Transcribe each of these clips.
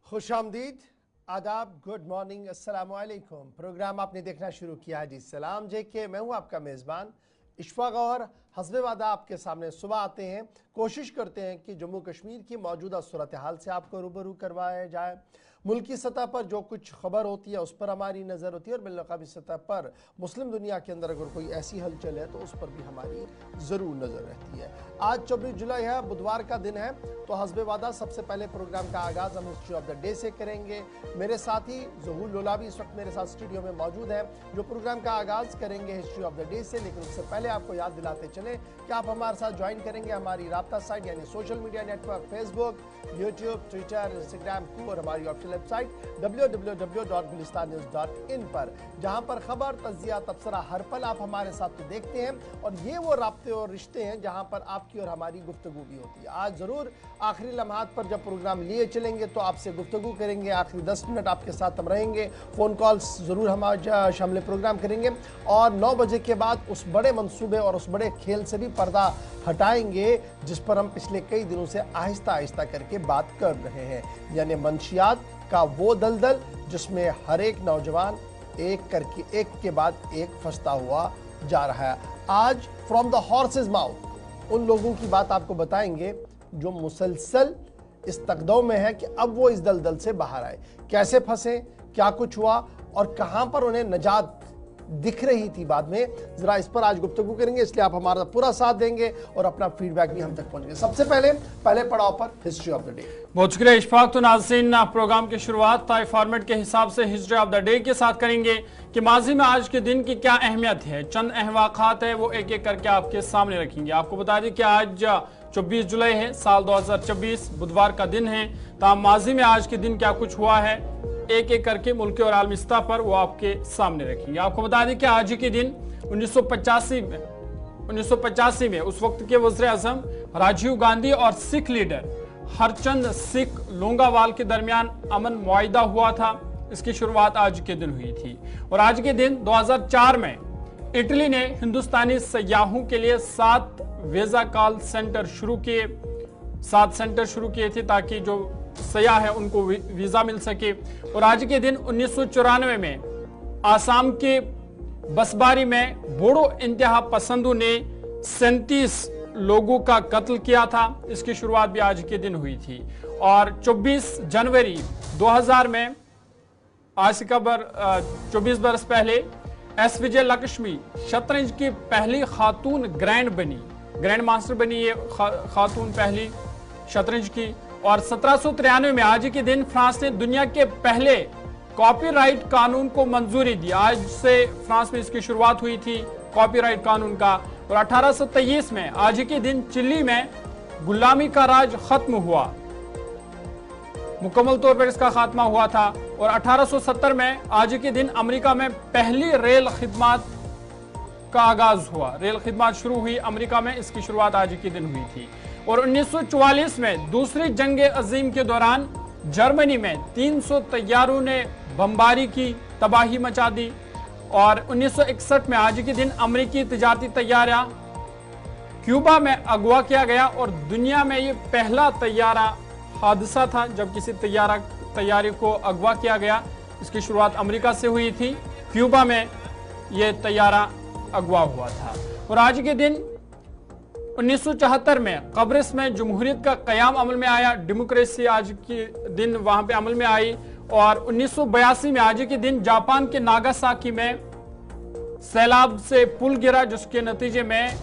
खुशामदीद, आदाब, good morning, अस्सलाम वालेकुम। प्रोग्राम आपने देखना शुरू किया है जी सलाम जेके। मैं हूं आपका मेज़बान इशफाक और हस्बे वादा आपके सामने सुबह आते हैं, कोशिश करते हैं कि जम्मू कश्मीर की मौजूदा सूरत हाल से आपको रूबरू करवाया जाए। मुल्क की सतह पर जो कुछ खबर होती है उस पर हमारी नज़र होती है और बिलकाबी सतह पर मुस्लिम दुनिया के अंदर अगर कोई ऐसी हलचल है तो उस पर भी हमारी ज़रूर नज़र रहती है। आज 24 जुलाई है, बुधवार का दिन है, तो हस्बे वादा सबसे पहले प्रोग्राम का आगाज़ हम हिस्ट्री ऑफ द डे से करेंगे। मेरे साथ ही ज़हूर लोलाबी इस वक्त मेरे साथ स्टूडियो में मौजूद है जो प्रोग्राम का आगाज़ करेंगे हिस्ट्री ऑफ द डे से। लेकिन उससे पहले आपको याद दिलाते चले कि आप हमारे साथ ज्वाइन करेंगे हमारी राब्ता साइट यानी social media network Facebook, YouTube, Twitter, Instagram को और हमारी ऑफिशियल वेबसाइट www.gulistannews.in पर, जहां पर खबर, तज्जिया, तबसरा हर पल आप हमारे साथ तो देखते हैं और ये वो राब्ते और रिश्ते हैं जहां पर आपकी और हमारी गुफ्तगू भी होती है। आज ज़रूर आखिरी लम्हात पर जब प्रोग्राम लिए चलेंगे तो आपसे गुफ्तगू करेंगे, आखिरी 10 मिनट आपके साथ हम रहेंगे, फ़ोन कॉल्स ज़रूर हम आज शामिल प्रोग्राम करेंगे और 9 बजे के बाद उस बड़े मंसूबे और उस बड़े खेल से भी पर्दा हटाएंगे जिस पर हम पिछले कई दिनों से आहिस्ता आहिस्ता करके बात कर रहे हैं, यानी मंशियात का वो दलदल जिसमें हर एक नौजवान एक करके एक के बाद एक फंसता हुआ जा रहा है। आज फ्रॉम द हॉर्सेस माउथ उन लोगों की बात आपको बताएंगे जो मुसलसल इस तकदौ में है कि अब वो इस दलदल से बाहर आए, कैसे फंसे, क्या कुछ हुआ और कहां पर उन्हें नजात दिख रही थी बाद में। जरा इस पर आज गुफ्तगू करेंगे, इसलिए आप हमारा पूरा साथ देंगे और अपना फीडबैक भी हम तक पहुंचेंगे। सबसे पहले पड़ाव पर हिस्ट्री ऑफ द डे। बहुत शुक्रिया इशफाक। तो नाज़रीन, प्रोग्राम की शुरुआत तय फॉर्मेट के हिसाब से हिस्ट्री ऑफ द डे के साथ करेंगे कि माजी में आज के दिन की क्या अहमियत है। चंद अहवाक़ात है वो एक एक करके आपके सामने रखेंगे। आपको बता दें कि आज 24 जुलाई है, साल 2024, बुधवार का दिन है। तमाम माजी में आज के दिन क्या कुछ हुआ है एक एक करके मुल्क और आलमी सतह पर वो आपके सामने रखेंगे। आपको बता दें कि आज के दिन 1985 में उस वक्त के वज़ीर आज़म राजीव गांधी और सिख लीडर हरचंद सिख लोंगावाल के दरमियान अमन मुआहिदा हुआ था। इसकी शुरुआत आज के दिन हुई थी। और आज के दिन 2004 में इटली ने हिंदुस्तानी सयाहों के लिए 7 वीजा कॉल सेंटर शुरू किए। 7 सेंटर शुरू किए थे ताकि जो सयाह है उनको वीजा मिल सके। और आज के दिन 1994 में आसाम के बसबारी में बोडो इंतहा पसंदों ने 37 लोगों का कत्ल किया था। इसकी शुरुआत भी आज के दिन हुई थी। और 24 जनवरी 2000 में आज से कबर 24 बरस पहले एस विजय लक्ष्मी शतरंज की पहली खातून ग्रैंड मास्टर बनी। ये खातून पहली शतरंज की। और 1793 में आज के दिन फ्रांस ने दुनिया के पहले कॉपीराइट कानून को मंजूरी दी। आज से फ्रांस में इसकी शुरुआत हुई थी कॉपीराइट कानून का। और 1823 में आज के दिन चिली में गुलामी का राज खत्म हुआ, मुकम्मल तौर पर इसका खात्मा हुआ था। और 1870 में आज के दिन अमेरिका में पहली रेल खिदमत का आगाज हुआ, रेल खिदमत शुरू हुई अमेरिका में। इसकी शुरुआत आज के दिन हुई थी। और 1944 में दूसरी जंग अजीम के दौरान जर्मनी में 300 तैयारों ने बमबारी की, तबाही मचा दी। और 1961 में आज के दिन अमेरिकी तिजारती तैयारा क्यूबा में अगवा किया गया और दुनिया में ये पहला तैयारा हादसा था जब किसी तैयारे को अगवा किया गया। इसकी शुरुआत अमेरिका से हुई थी, क्यूबा में ये तैयारा अगवा हुआ था। और आज के दिन 1974 में कब्रिस में जमहूरियत का क़याम अमल में आया, डेमोक्रेसी आज के दिन वहां पे अमल में आई। और 1982 में आज के दिन जापान के नागासाकी में सैलाब से पुल गिरा जिसके नतीजे में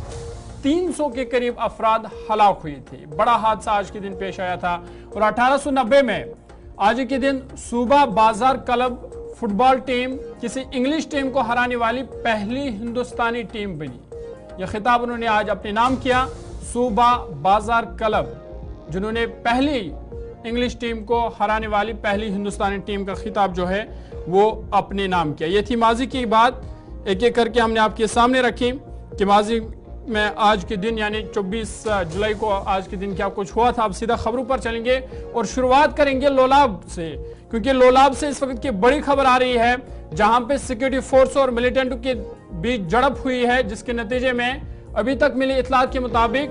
300 के करीब अफराद हलाक हुए थे। बड़ा हादसा आज के दिन पेश आया था। और 1890 में आज के दिन सूबा बाजार क्लब फुटबॉल टीम किसी इंग्लिश टीम को हराने वाली पहली हिंदुस्तानी टीम बनी। यह खिताब उन्होंने आज अपने नाम किया, सूबा बाजार क्लब, जिन्होंने पहली इंग्लिश टीम को हराने वाली पहली हिंदुस्तानी टीम का खिताब जो है वो अपने नाम किया। ये थी माजी की बात, एक एक करके हमने आपके सामने रखी कि माजी में आज के दिन यानी 24 जुलाई को आज के दिन क्या कुछ हुआ था। अब सीधा खबरों पर चलेंगे और शुरुआत करेंगे लोलाब से, क्योंकि लोलाब से इस वक्त की बड़ी खबर आ रही है जहां पे सिक्योरिटी फोर्स और मिलिटेंट के बीच झड़प हुई है, जिसके नतीजे में अभी तक मिली इतलात के मुताबिक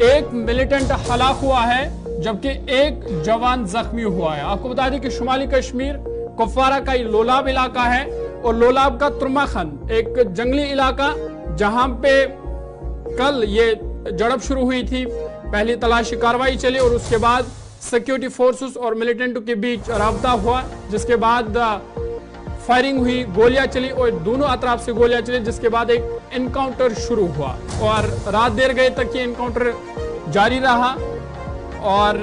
एक मिलिटेंट हलाक हुआ है जबकि एक जवान जख्मी हुआ है। आपको बता दें कि शुमाली कश्मीर कुपवारा का लोलाब इलाका है और लोलाब का तुर्माखंड एक जंगली इलाका, जहां पे कल ये झड़प शुरू हुई थी। पहली तलाशी कार्रवाई चली और उसके बाद सिक्योरिटी फोर्सेस और मिलिटेंटों के बीच राबता हुआ, जिसके बाद फायरिंग हुई, गोलियां चली और दोनों अतराफ से गोलियां चली, जिसके बाद एक एनकाउंटर शुरू हुआ और रात देर गए तक ये एनकाउंटर जारी रहा। और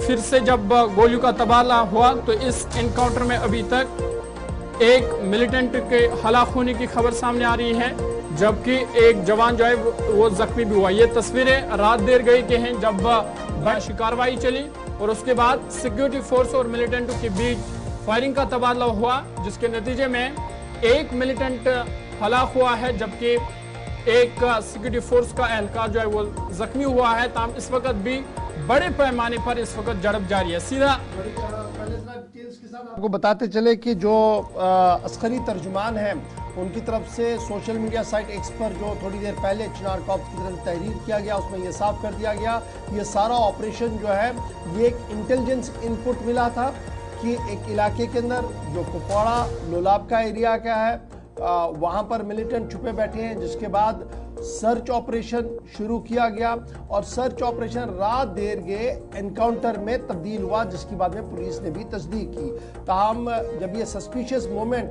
फिर से जब गोलियों का तबादला हुआ तो इस एनकाउंटर में अभी तक एक मिलिटेंट के हलाक होने की खबर सामने आ रही है, जबकि एक जवान जो है वो जख्मी भी हुआ। ये तस्वीरें रात देर गई के हैं जब तलाशी कार्रवाई चली और उसके बाद सिक्योरिटी फोर्स और मिलिटेंटों के बीच फायरिंग का तबादला हुआ, जिसके नतीजे में एक मिलिटेंट हलाक हुआ है, जबकि एक सिक्योरिटी फोर्स का एहलकार जो है वो जख्मी हुआ है। ताम इस वक्त भी बड़े पैमाने पर इस वक्त झड़प जारी है। सीधा आपको बताते चले कि जो अस्करी तर्जुमान हैं उनकी तरफ से सोशल मीडिया साइट एक्स पर जो थोड़ी देर पहले चिनार कॉर्प्स की तरफ तहरीर किया गया, उसमें यह साफ कर दिया गया ये सारा ऑपरेशन जो है ये एक इंटेलिजेंस इनपुट मिला था कि एक इलाके के अंदर जो कुपवाड़ा लोलाब का एरिया क्या है वहाँ पर मिलिटेंट छुपे बैठे हैं, जिसके बाद सर्च ऑपरेशन शुरू किया गया और सर्च ऑपरेशन रात देर गए एनकाउंटर में तब्दील हुआ, जिसकी बाद में पुलिस ने भी तस्दीक की। ताहम जब ये सस्पिशियस मोमेंट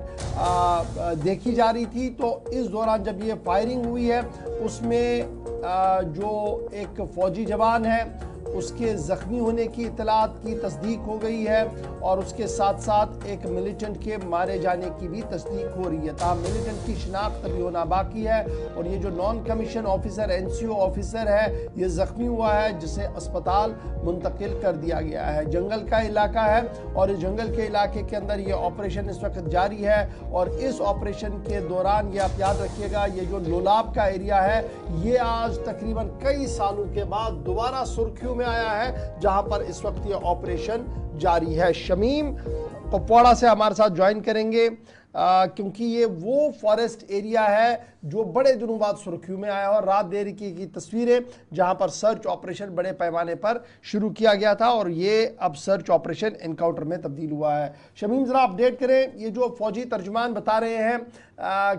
देखी जा रही थी तो इस दौरान जब ये फायरिंग हुई है उसमें जो एक फौजी जवान है उसके ज़ख्मी होने की इतलात की तस्दीक हो गई है और उसके साथ साथ एक मिलिटेंट के मारे जाने की भी तस्दीक हो रही है। ताहम मिलिटेंट की शिनाख्त अभी होना बाकी है और ये जो non commission officer NCO officer है ये ज़ख्मी हुआ है, जिसे अस्पताल मुंतकिल कर दिया गया है। जंगल का इलाका है और इस जंगल के इलाके के अंदर ये ऑपरेशन इस वक्त जारी है और इस ऑपरेशन के दौरान ये आप याद रखिएगा ये जो लोलाब का एरिया है ये आज तकरीबन कई सालों के बाद दोबारा सुर्खियों में आया है, जहां पर इस वक्त ये ऑपरेशन जारी है। शमीम कुपवाड़ा से हमारे साथ ज्वाइन करेंगे क्योंकि ये वो फॉरेस्ट एरिया है जो बड़े दिनों बाद सुर्खियों में आया और रात देर की तस्वीरें जहां पर सर्च ऑपरेशन बड़े पैमाने पर शुरू किया गया था और ये अब सर्च ऑपरेशन एनकाउंटर में तब्दील हुआ है। शमीम जरा अपडेट करें, ये जो फौजी तर्जुमान बता रहे हैं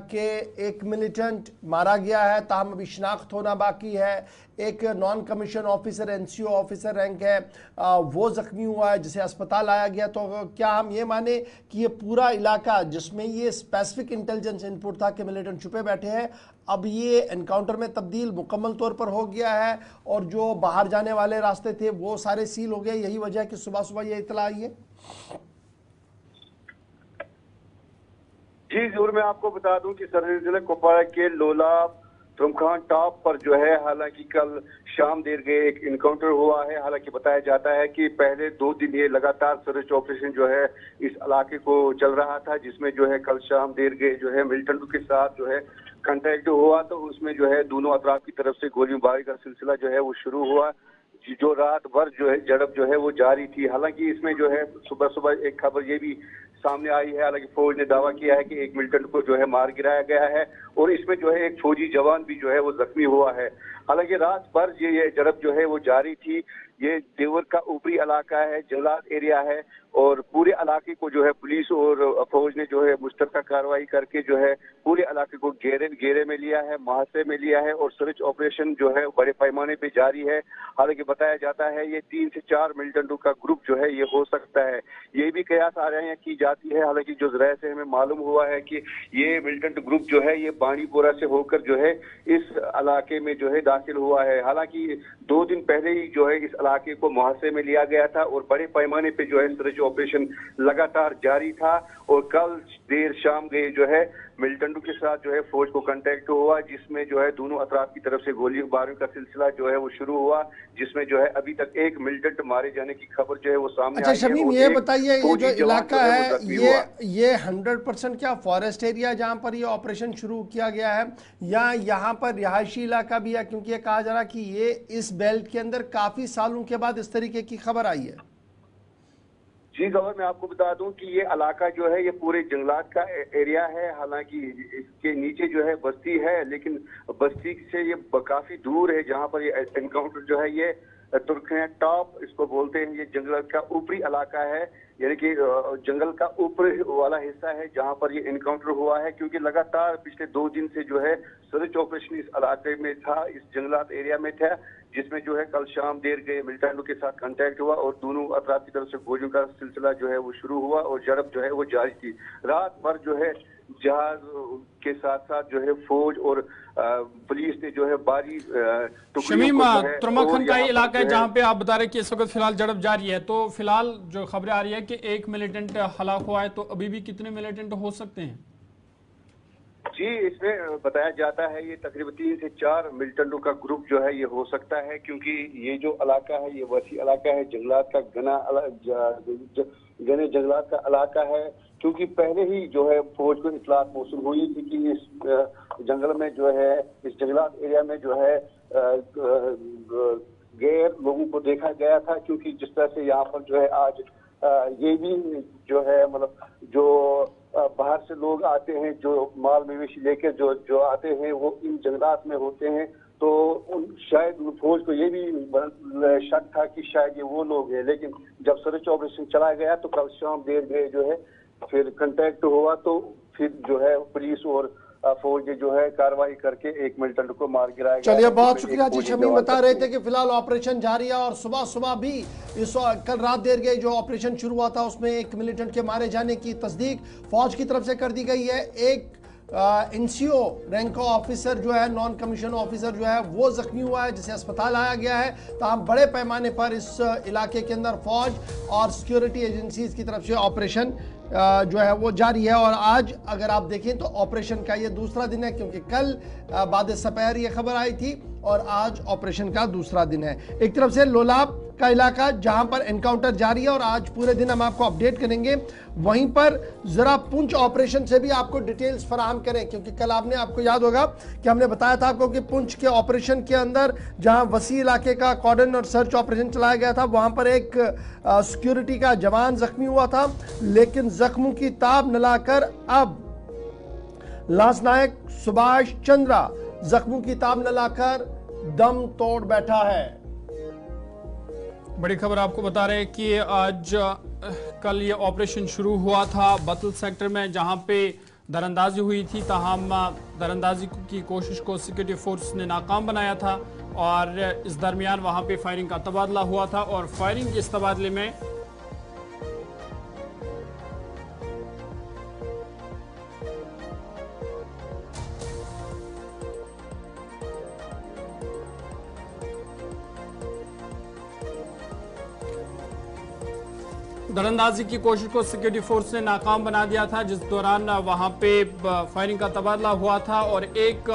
कि एक मिलिटेंट मारा गया है, ताहम अभी शिनाख्त होना बाकी है, एक non commission officer NCO officer rank है वो ज़ख्मी हुआ है जिसे अस्पताल आया गया, तो क्या हम ये माने कि ये पूरा इलाका जिसमें ये स्पेसिफिक इंटेलिजेंस इनपुट था कि मिलिटेंट छुपे बैठे हैं अब ये एनकाउंटर में तब्दील मुकम्मल तौर पर हो गया है और जो बाहर जाने वाले रास्ते थे वो सारे सील हो गए, यही वजह है कि सुबह सुबह ये इतला आई है? जी जरूर, मैं आपको बता दूं कि सरहदी जिले कुपवाड़ा के लोलाब तुर्मखान टॉप पर जो है हालांकि कल शाम देर गए एक इनकाउंटर हुआ है। हालांकि बताया जाता है कि पहले 2 दिन ये लगातार सर्च ऑपरेशन जो है इस इलाके को चल रहा था, जिसमें जो है कल शाम देर गए जो है मिलिटेंटों के साथ जो है कांटेक्ट हुआ तो उसमें जो है दोनों अतराफ की तरफ से गोलीबारी का सिलसिला जो है वो शुरू हुआ, जो रात भर जो है झड़प जो है वो जारी थी। हालांकि इसमें जो है सुबह सुबह एक खबर ये भी सामने आई है, हालांकि फौज ने दावा किया है कि एक मिलिटेंट को जो है मार गिराया गया है और इसमें जो है एक फौजी जवान भी जो है वो जख्मी हुआ है। हालांकि रात भर ये झड़प जो है वो जारी थी। ये देवर का ऊपरी इलाका है, जंगलात एरिया है और पूरे इलाके को जो है पुलिस और फौज ने जो है मुश्तरका कार्रवाई करके जो है पूरे इलाके को घेरे में लिया है, मुहासे में लिया है और सर्च ऑपरेशन जो है बड़े पैमाने पे जारी है। हालांकि बताया जाता है ये 3 से 4 मिलिटेंटों का ग्रुप जो है ये हो सकता है, ये भी कयास आ रहे हैं की जाती है। हालांकि जो जराये से हमें मालूम हुआ है कि ये मिलिटेंट ग्रुप जो है ये बांडीपोरा से होकर जो है इस इलाके में जो है दाखिल हुआ है। हालांकि 2 दिन पहले ही जो है इस इलाके को मुहासे में लिया गया था और बड़े पैमाने पे जो है सर्च ऑपरेशन लगातार जारी था और कल देर शाम गए जो है मिलिटेंटों के साथ जो है फौज को कांटेक्ट हुआ, जिसमें जो है दोनों अतराफ की तरफ से गोलीबारी का सिलसिला जो है वो शुरू हुआ, जिसमें जो है अभी तक एक मिलिटेंट मारे जाने की खबर जो है वो सामने आई है। शमीम ये बताइए ये जो इलाका है ये 100% क्या फॉरेस्ट एरिया जहां पर ये ऑपरेशन शुरू किया गया है या यहाँ पर रिहायशी इलाका भी है, क्योंकि ये कहा जा रहा कि ये इस बेल्ट के अंदर काफी सालों के बाद इस तरीके की खबर आई है? जी गवर, मैं आपको बता दूं कि ये इलाका जो है ये पूरे जंगलात का एरिया है। हालांकि इसके नीचे जो है बस्ती है, लेकिन बस्ती से ये काफी दूर है जहां पर ये एनकाउंटर जो है ये तुर्कन टॉप इसको बोलते हैं। ये जंगल का ऊपरी इलाका है, यानी कि जंगल का ऊपर वाला हिस्सा है जहां पर ये इनकाउंटर हुआ है, क्योंकि लगातार पिछले 2 दिन से जो है सर्च ऑपरेशन इस इलाके में था, इस जंगलात एरिया में था, जिसमें जो है कल शाम देर गए मिलिटेंटों के साथ कांटेक्ट हुआ और दोनों अतराफ की तरफ से गोलियों का सिलसिला जो है वो शुरू हुआ और झड़प जो है वो जारी थी। रात भर जो है जहाज के साथ साथ जो है फौज और पुलिस ने जो है बारी शमीम, तुर्कमखन का इलाका है जहां पे आप बता रहे हैं कि इस वक्त फिलहाल झड़प जारी है, तो फिलहाल जो खबरें आ रही है कि एक मिलिटेंट हलाक हुआ है, तो अभी भी कितने मिलिटेंट हो सकते हैं? जी, इसमें बताया जाता है ये तकरीबन 3 से 4 मिलिटेंटों का ग्रुप जो है ये हो सकता है, क्योंकि ये जो इलाका है ये वसी इलाका है, जंगलात का घने जंगलात का इलाका है। क्योंकि पहले ही जो है फौज को इतलात मौसूल हुई थी कि इस जंगल में जो है, इस जंगलात एरिया में जो है गैर लोगों को देखा गया था, क्योंकि जिस तरह से यहाँ पर जो है आज ये भी जो है मतलब जो बाहर से लोग आते हैं, जो माल मवेशी लेकर जो आते हैं वो इन जंगलात में होते हैं, तो शायद फौज को ये भी शक था कि शायद ये वो लोग हैं। लेकिन जब सर्च ऑपरेशन चला गया तो कल शाम देर गए जो है फिर कांटेक्ट हुआ, तो फिर जो है पुलिस और फौज जो है कार्रवाई करके एक मिलिटेंट को मार गिराया गया। चलिए, बहुत शुक्रिया जी। शमीम बता रहे थे कि फिलहाल ऑपरेशन जारी है और सुबह सुबह भी कल रात देर गई जो ऑपरेशन शुरू हुआ था उसमें एक मिलिटेंट के मारे जाने की तस्दीक फौज की तरफ से कर दी गई है। एक एनसीओ रैंक का ऑफिसर जो है, नॉन कमीशन ऑफिसर जो है वो जख्मी हुआ है, जिसे अस्पताल लाया गया है। तमाम बड़े पैमाने पर इस इलाके के अंदर फौज और सिक्योरिटी एजेंसीज की तरफ से ऑपरेशन जो है वो जारी है। और आज अगर आप देखें तो ऑपरेशन का ये दूसरा दिन है, क्योंकि कल बाद सपहर ये खबर आई थी और आज ऑपरेशन का दूसरा दिन है। एक तरफ से लोलाब का इलाका जहां पर एनकाउंटर जारी है और आज पूरे दिन हम आपको अपडेट करेंगे, वहीं पर जरा पुंछ ऑपरेशन से भी आपको डिटेल्स फराहम करें, क्योंकि कल आपको याद होगा कि हमने बताया था आपको कि पुंछ के ऑपरेशन के अंदर जहां वसी इलाके का कॉर्डन और सर्च ऑपरेशन चलाया गया था, वहां पर एक सिक्योरिटी का जवान जख्मी हुआ था, लेकिन जख्मों की ताब न लाकर अब लांसनायक सुभाष चंद्रा जख्मों की ताब न लाकर दम तोड़ बैठा है। बड़ी खबर आपको बता रहे हैं कि आज कल ये ऑपरेशन शुरू हुआ था बतल सेक्टर में, जहां पे दरअंदाजी हुई थी, ताहम दरअंदाजी की कोशिश को सिक्योरिटी फोर्स ने नाकाम बनाया था और इस दरमियान वहां पे फायरिंग का तबादला हुआ था और फायरिंग के इस तबादले में दरअंदाजी की कोशिश को सिक्योरिटी फोर्स ने नाकाम बना दिया था, जिस दौरान वहां पे फायरिंग का तबादला हुआ था और एक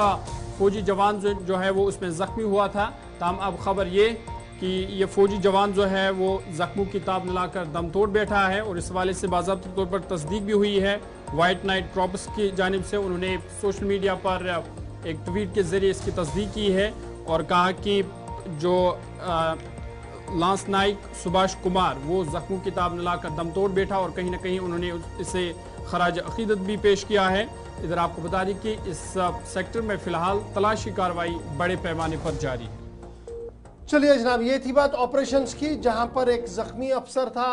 फौजी जवान जो है वो उसमें जख्मी हुआ था। ताहम अब खबर ये कि ये फौजी जवान जो है वो जख्मों की ताब न लाकर दम तोड़ बैठा है और इस हवाले से बाज़ाब्ते तौर पर तस्दीक भी हुई है। वाइट नाइट क्रॉप्स की जानिब से उन्होंने सोशल मीडिया पर एक ट्वीट के जरिए इसकी तस्दीक की है और कहा कि जो लांस नाइक सुभाष कुमार वो जख्मों की ताब न लाकर दम तोड़ बैठा और कहीं ना कहीं उन्होंने इसे खराज अकीदत भी पेश किया है। इधर आपको बता दें कि इस सेक्टर में फिलहाल तलाशी कार्रवाई बड़े पैमाने पर जारी है। चलिए जनाब, ये थी बात ऑपरेशंस की, जहां पर एक जख्मी अफसर था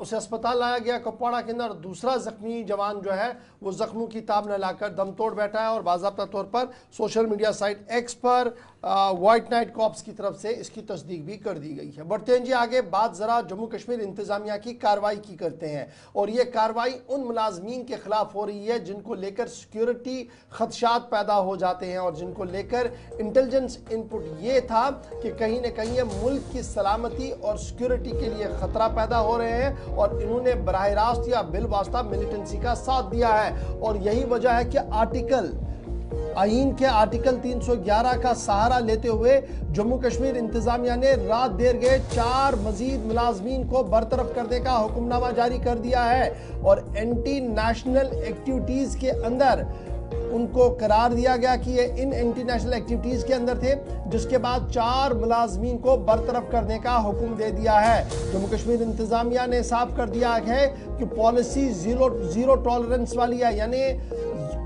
उसे अस्पताल लाया गया कुपवाड़ा के अंदर, दूसरा जख्मी जवान जो है वो जख्मों की ताब न लाकर दम तोड़ बैठा है और बाज़ाब्ता तौर पर सोशल मीडिया साइट एक्स पर वाइट नाइट कॉप्स की तरफ से इसकी तस्दीक भी कर दी गई है। बढ़ते हैं जी आगे, बात ज़रा जम्मू कश्मीर इंतज़ामिया की कार्रवाई की करते हैं और ये कार्रवाई उन मुलाजमीन के खिलाफ हो रही है जिनको लेकर सिक्योरिटी खदशात पैदा हो जाते हैं और जिनको लेकर इंटेलिजेंस इनपुट ये था कि कहीं ना कहीं ये मुल्क की सलामती और सिक्योरिटी के लिए ख़तरा पैदा हो रहे हैं और इन्होंने बराह रास्त या बिल वास्ता मिलिटेंसी का साथ दिया है। और यही वजह है कि आईन के आर्टिकल 311 का सहारा लेते हुए जम्मू कश्मीर इंतजामिया ने रात देर गए 4 मजीद मुलाजमीन को बरतरफ करने का हुक्मनामा जारी कर दिया है और एंटी नेशनल एक्टिविटीज के अंदर उनको करार दिया गया कि ये इन एंटी नेशनल एक्टिविटीज के अंदर थे, जिसके बाद 4 मुलाजमीन को बरतरफ करने का हुक्म दे दिया है। जम्मू कश्मीर इंतजामिया ने साफ कर दिया है कि पॉलिसी जीरो टॉलरेंस वाली है, यानी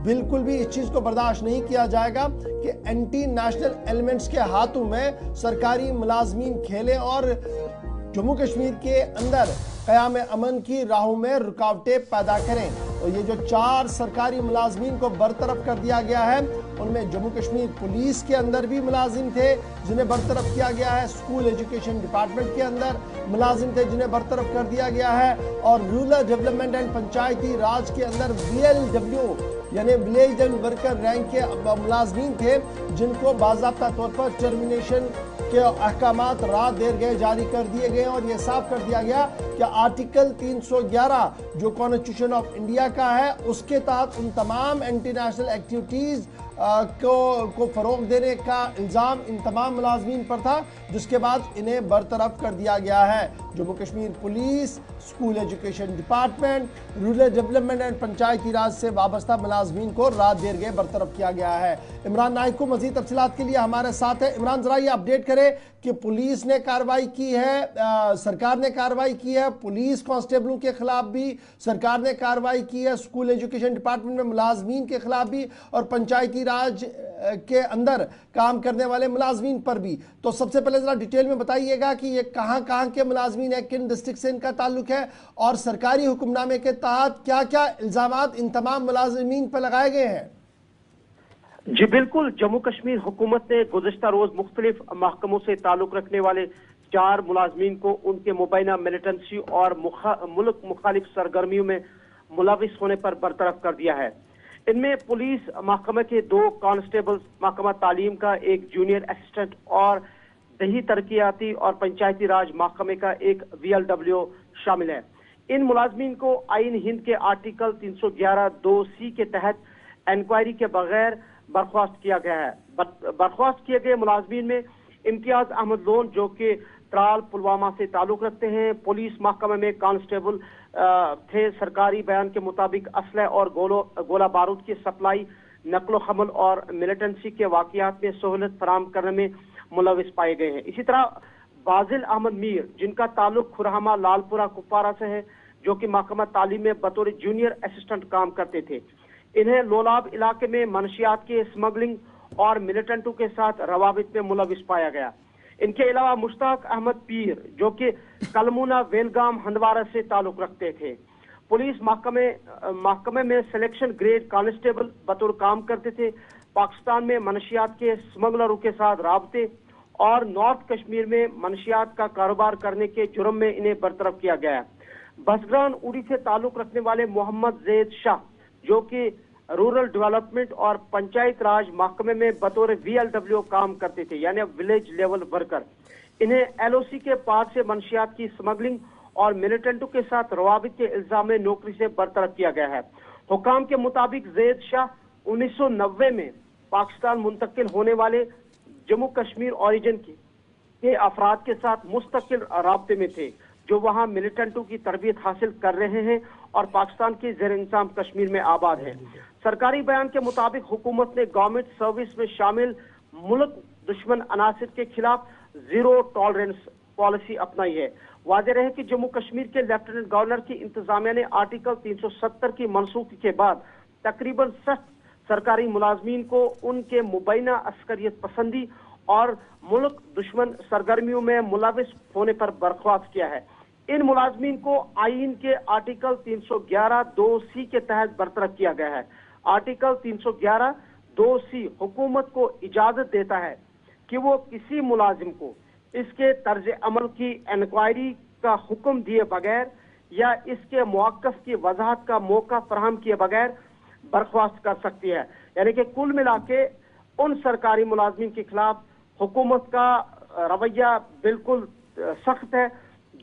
बिल्कुल भी इस चीज को बर्दाश्त नहीं किया जाएगा कि एंटी नेशनल एलिमेंट्स के हाथों में सरकारी मुलाजमीन खेले और जम्मू कश्मीर के अंदर क़याम अमन की राहों में रुकावटें पैदा करें। तो ये जो 4 सरकारी मुलाजमीन को बरतरफ कर दिया गया है, उनमें जम्मू कश्मीर पुलिस के अंदर भी मुलाजिम थे जिन्हें बरतरफ किया गया है, स्कूल एजुकेशन डिपार्टमेंट के अंदर मुलाजिम थे जिन्हें बरतरफ कर दिया गया है, और रूरल डेवलपमेंट एंड पंचायती राज के अंदर VLW यानी विलेज एंड वर्कर रैंक के मुलाजमीन थे जिनको बाज़ाब्ता तौर पर टर्मिनेशन के अहकामात रात देर गए जारी कर दिए गए और यह साफ कर दिया गया कि आर्टिकल 311 जो कॉन्स्टिट्यूशन ऑफ इंडिया का है उसके तहत उन तमाम एंटी नेशनल एक्टिविटीज को फरोग देने का इल्ज़ाम इन तमाम मुलाजमीन पर था, जिसके बाद इन्हें बरतरफ कर दिया गया है। Jammu Kashmir police, school education department, rural development and panchayati raj से वाबस्ता मुलाजमीन को रात देर गए बरतरफ किया गया है। इमरान नाइक को मजीद तफसीलात के लिए हमारे साथ है। इमरान, जरा ये अपडेट करें कि पुलिस ने कार्रवाई की है, सरकार ने कार्रवाई की है, पुलिस कांस्टेबलों के खिलाफ भी सरकार ने कार्रवाई की है, स्कूल एजुकेशन डिपार्टमेंट में मुलाजमीन के खिलाफ भी और पंचायती राज के अंदर काम करने वाले मुलाजमीन पर भी। तो सबसे पहले जरा डिटेल में बताइएगा कि ये कहां के मुलाजमीन है, किन डिस्ट्रिक्ट से इनका ताल्लुक है और सरकारी हुक्मनामे के तहत क्या क्या इल्जामात इन तमाम मुलाजमीन पर लगाए गए हैं। जी बिल्कुल, जम्मू कश्मीर हुकूमत ने गुज़िश्ता रोज मुख्तलिफ महकमों से ताल्लुक रखने वाले 4 मुलाजमीन को उनके मुबैना मिलिटेंसी और मुल्क मुखालिफ सरगर्मियों में मुलविस होने पर बरतरफ कर दिया है। इनमें पुलिस महकमे के 2 कांस्टेबल्स, महकमा तालीम का 1 जूनियर असिस्टेंट और दही तरक्याती और पंचायती राज महकमे का 1 VLW शामिल है। इन मुलाजमीन को आईन हिंद के आर्टिकल 311(2)C के तहत इंक्वायरी के बगैर बर्खास्त किया गया है। बर्खास्त किए गए मुलाजमीन में इम्तियाज अहमद लोन जो कि त्राल पुलवामा से ताल्लुक रखते हैं, पुलिस महकमे में कांस्टेबल थे, सरकारी बयान के मुताबिक असलह और गोला बारूद की सप्लाई, नकलो हमल और मिलिटेंसी के वाकयात में सहूलत फराम करने में मुलविस पाए गए हैं। इसी तरह बाजिल अहमद मीर जिनका ताल्लुक खुरहामा लालपुरा कुपवारा से है, जो कि महकमा तालीम में बतौर जूनियर असिस्टेंट काम करते थे, इन्हें लोलाब इलाके में मनशियात के स्मगलिंग और मिलिटेंटों के साथ रवाबित में मुलविस पाया गया। इनके अलावा मुश्ताक अहमद पीर जो कि कलमुना वेलगाम हंदवारा से ताल्लुक रखते थे, पुलिस महकमे में सिलेक्शन ग्रेड कांस्टेबल बतौर काम करते थे, पाकिस्तान में मनशियात के स्मगलरों के साथ राबते और नॉर्थ कश्मीर में मनशियात का कारोबार करने के जुर्म में इन्हें बरतरफ किया गया है। बसग्रान उड़ी से ताल्लुक रखने वाले मोहम्मद जैद शाह जो कि रूरल डेवलपमेंट और पंचायत राज महकमे में बतौर VLW काम करते थे, यानी विलेज लेवल वर्कर, इन्हें LOC के पार से मनशियात की स्मगलिंग और मिलिटेंटों के साथ रवाबित के इल्जाम में नौकरी से बरतरफ किया गया है। हुकाम के मुताबिक जैद शाह 1990 में पाकिस्तान मुंतकिल होने वाले जम्मू कश्मीर ओरिजिन के अफराद के साथ मुस्तकिल राब्ते में थे जो वहां मिलिटेंटों की तरबियत हासिल कर रहे हैं और पाकिस्तान के ज़ेर इंतज़ाम कश्मीर में आबाद हैं। सरकारी बयान के मुताबिक हुकूमत ने गवर्नमेंट सर्विस में शामिल मुल्क दुश्मन अनासिर के खिलाफ जीरो टॉलरेंस पॉलिसी अपनाई है। वाज़ेह रहे कि जम्मू कश्मीर के लेफ्टिनेंट गवर्नर की इंतजामिया ने आर्टिकल 370 की मनसूखी के बाद तकरीबन 60 सरकारी मुलाजमीन को उनके मुबैना अस्करियत पसंदी और मुल्क दुश्मन सरगर्मियों में मुलविस होने पर बर्खास्त किया है। इन मुलाजमीन को आईन के आर्टिकल 311(2)C के तहत बरतरफ किया गया है। आर्टिकल 311(2)C हुकूमत को इजाजत देता है कि वो किसी मुलाजिम को इसके तर्ज अमल की इंक्वायरी का हुक्म दिए बगैर या इसके मौक़िफ़ की वजाहत का मौका फराहम किए बगैर बर्खास्त कर सकती है। यानी कि कुल मिला के उन सरकारी मुलाजमीन के खिलाफ हुकूमत का रवैया बिल्कुल सख्त है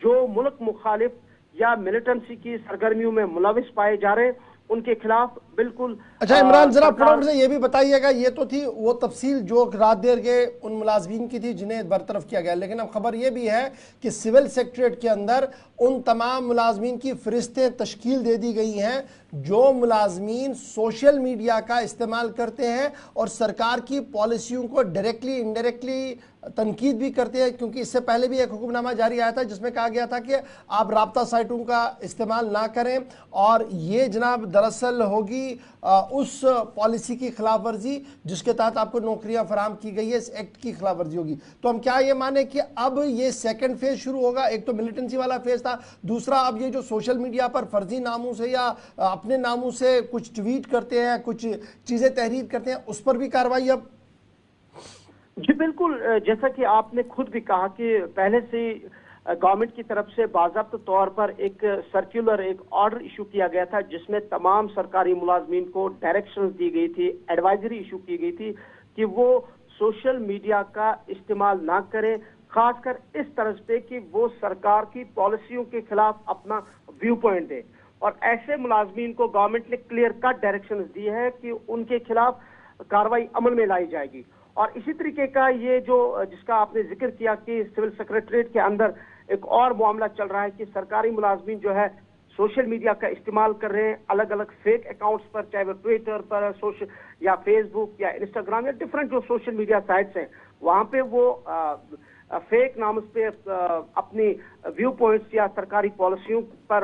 जो मुल्क मुखालिफ या मिलिटेंसी की सरगर्मियों में मुलविस पाए जा रहे हैं, उनके खिलाफ बिल्कुल। अच्छा इमरान, जरा फटाफट से ये भी बताइएगा, ये तो थी वो तफसील जो रात देर के उन मुलाजमीन की थी जिन्हें बरतरफ किया गया, लेकिन अब खबर ये भी है कि सिविल सेक्रेटरीट के अंदर उन तमाम मुलाजमीन की फरिश्तें तश्कील दे दी गई हैं जो मुलाजमीन सोशल मीडिया का इस्तेमाल करते हैं और सरकार की पॉलिसियों को डायरेक्टली इनडायरेक्टली तनकीद भी करते हैं, क्योंकि इससे पहले भी एक हुक्मनामा जारी आया था जिसमें कहा गया था कि आप राब्ता साइटों का इस्तेमाल ना करें और ये जनाब दरअसल होगी उस पॉलिसी की खिलाफ वर्जी जिसके तहत आपको नौकरियां फराहम की गई है, इस एक्ट की खिलाफ वर्जी होगी। तो हम क्या ये माने कि अब ये सेकंड फेज शुरू होगा? एक तो मिलिटेंसी वाला फेज था, दूसरा अब ये जो सोशल मीडिया पर फर्जी नामों से या अपने नामों से कुछ ट्वीट करते हैं, कुछ चीजें तहरीर करते हैं, उस पर भी कार्रवाई अब? जी बिल्कुल, जैसा कि आपने खुद भी कहा कि पहले से गवर्नमेंट की तरफ से बाज़ाब्ता तौर पर एक सर्कुलर, एक ऑर्डर इशू किया गया था जिसमें तमाम सरकारी मुलाजमीन को डायरेक्शंस दी गई थी, एडवाइजरी इशू की गई थी कि वो सोशल मीडिया का इस्तेमाल ना करें, खासकर इस तरह पे कि वो सरकार की पॉलिसियों के खिलाफ अपना व्यू पॉइंट दे। और ऐसे मुलाजमीन को गवर्नमेंट ने क्लियर कट डायरेक्शंस दी है कि उनके खिलाफ कार्रवाई अमल में लाई जाएगी। और इसी तरीके का ये जो जिसका आपने जिक्र किया कि सिविल सेक्रेटरीट के अंदर एक और मामला चल रहा है कि सरकारी मुलाजमीन जो है सोशल मीडिया का इस्तेमाल कर रहे हैं, अलग अलग फेक अकाउंट्स पर, चाहे वो ट्विटर पर, सोशल या फेसबुक या इंस्टाग्राम या डिफरेंट जो सोशल मीडिया साइट्स हैं, वहां पे वो फेक नाम पे अपनी व्यू पॉइंट्स या सरकारी पॉलिसियों पर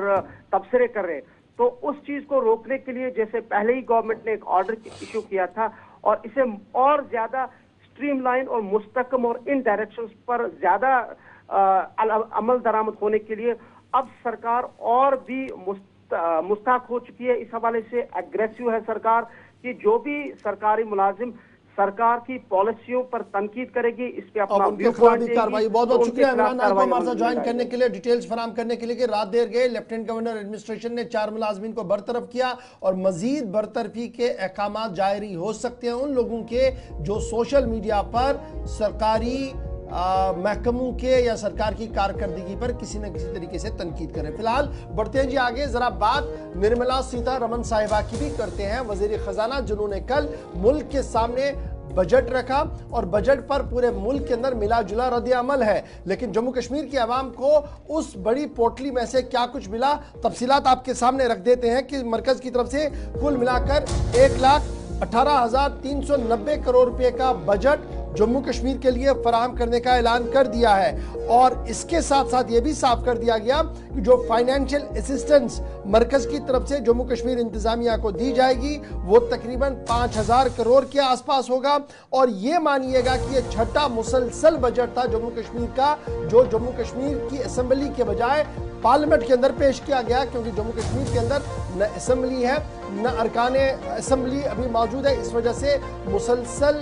तबसरे कर रहे हैं। तो उस चीज को रोकने के लिए जैसे पहले ही गवर्नमेंट ने एक ऑर्डर इशू किया था और इसे और ज्यादा स्ट्रीमलाइन और मुस्तकम और इन डायरेक्शंस पर ज्यादा अमल दरामद होने के लिए अब सरकार और भी मुस्तैद हो चुकी है। इस हवाले से एग्रेसिव है सरकार कि जो भी सरकारी मुलाजिम सरकार की पॉलिसियों पर तनकीद करेगी, इस पे अपना उनके खिलाफ भी कार्रवाई। बहुत बहुत शुक्रिया इमरान को हमारे साथ ज्वाइन करने के लिए, डिटेल्स फराहम करने के लिए। कि रात देर गए लेफ्टिनेंट गवर्नर एडमिनिस्ट्रेशन ने 4 मुलाजमीन को बरतरफ किया और मजीद बरतरफी के अहकाम जारी हो सकते हैं उन लोगों के जो सोशल मीडिया पर सरकारी महकमों के या सरकार की कारकर्दगी पर किसी न किसी तरीके से तनकीद करें। फिलहाल बढ़ते हैं जी आगे, जरा बात निर्मला सीतारमण साहिबा की भी करते हैं। वजीर खजाना जिन्होंने कल मुल्क के सामने बजट रखा और बजट पर पूरे मुल्क के अंदर मिला जुला रद्द अमल है, लेकिन जम्मू कश्मीर की आवाम को उस बड़ी पोटली में से क्या कुछ मिला, तफसीलात आपके सामने रख देते हैं कि मरकज की तरफ से कुल मिलाकर 1,18,390 करोड़ रुपए का बजट जम्मू कश्मीर के लिए फराहम करने का ऐलान कर दिया है। और इसके साथ साथ यह भी साफ कर दिया गया कि जो फाइनेंशियल असिस्टेंस मरकज की तरफ से जम्मू कश्मीर इंतजामिया को दी जाएगी वो तकरीबन 5,000 करोड़ के आसपास होगा। और यह मानिएगा कि यह छठा मुसलसल बजट था जम्मू कश्मीर का जो जम्मू कश्मीर की असेंबली के बजाय पार्लियामेंट के अंदर पेश किया गया, क्योंकि जम्मू कश्मीर के अंदर न असेंबली है न अरकाने असेंबली अभी मौजूद है। इस वजह से मुसलसल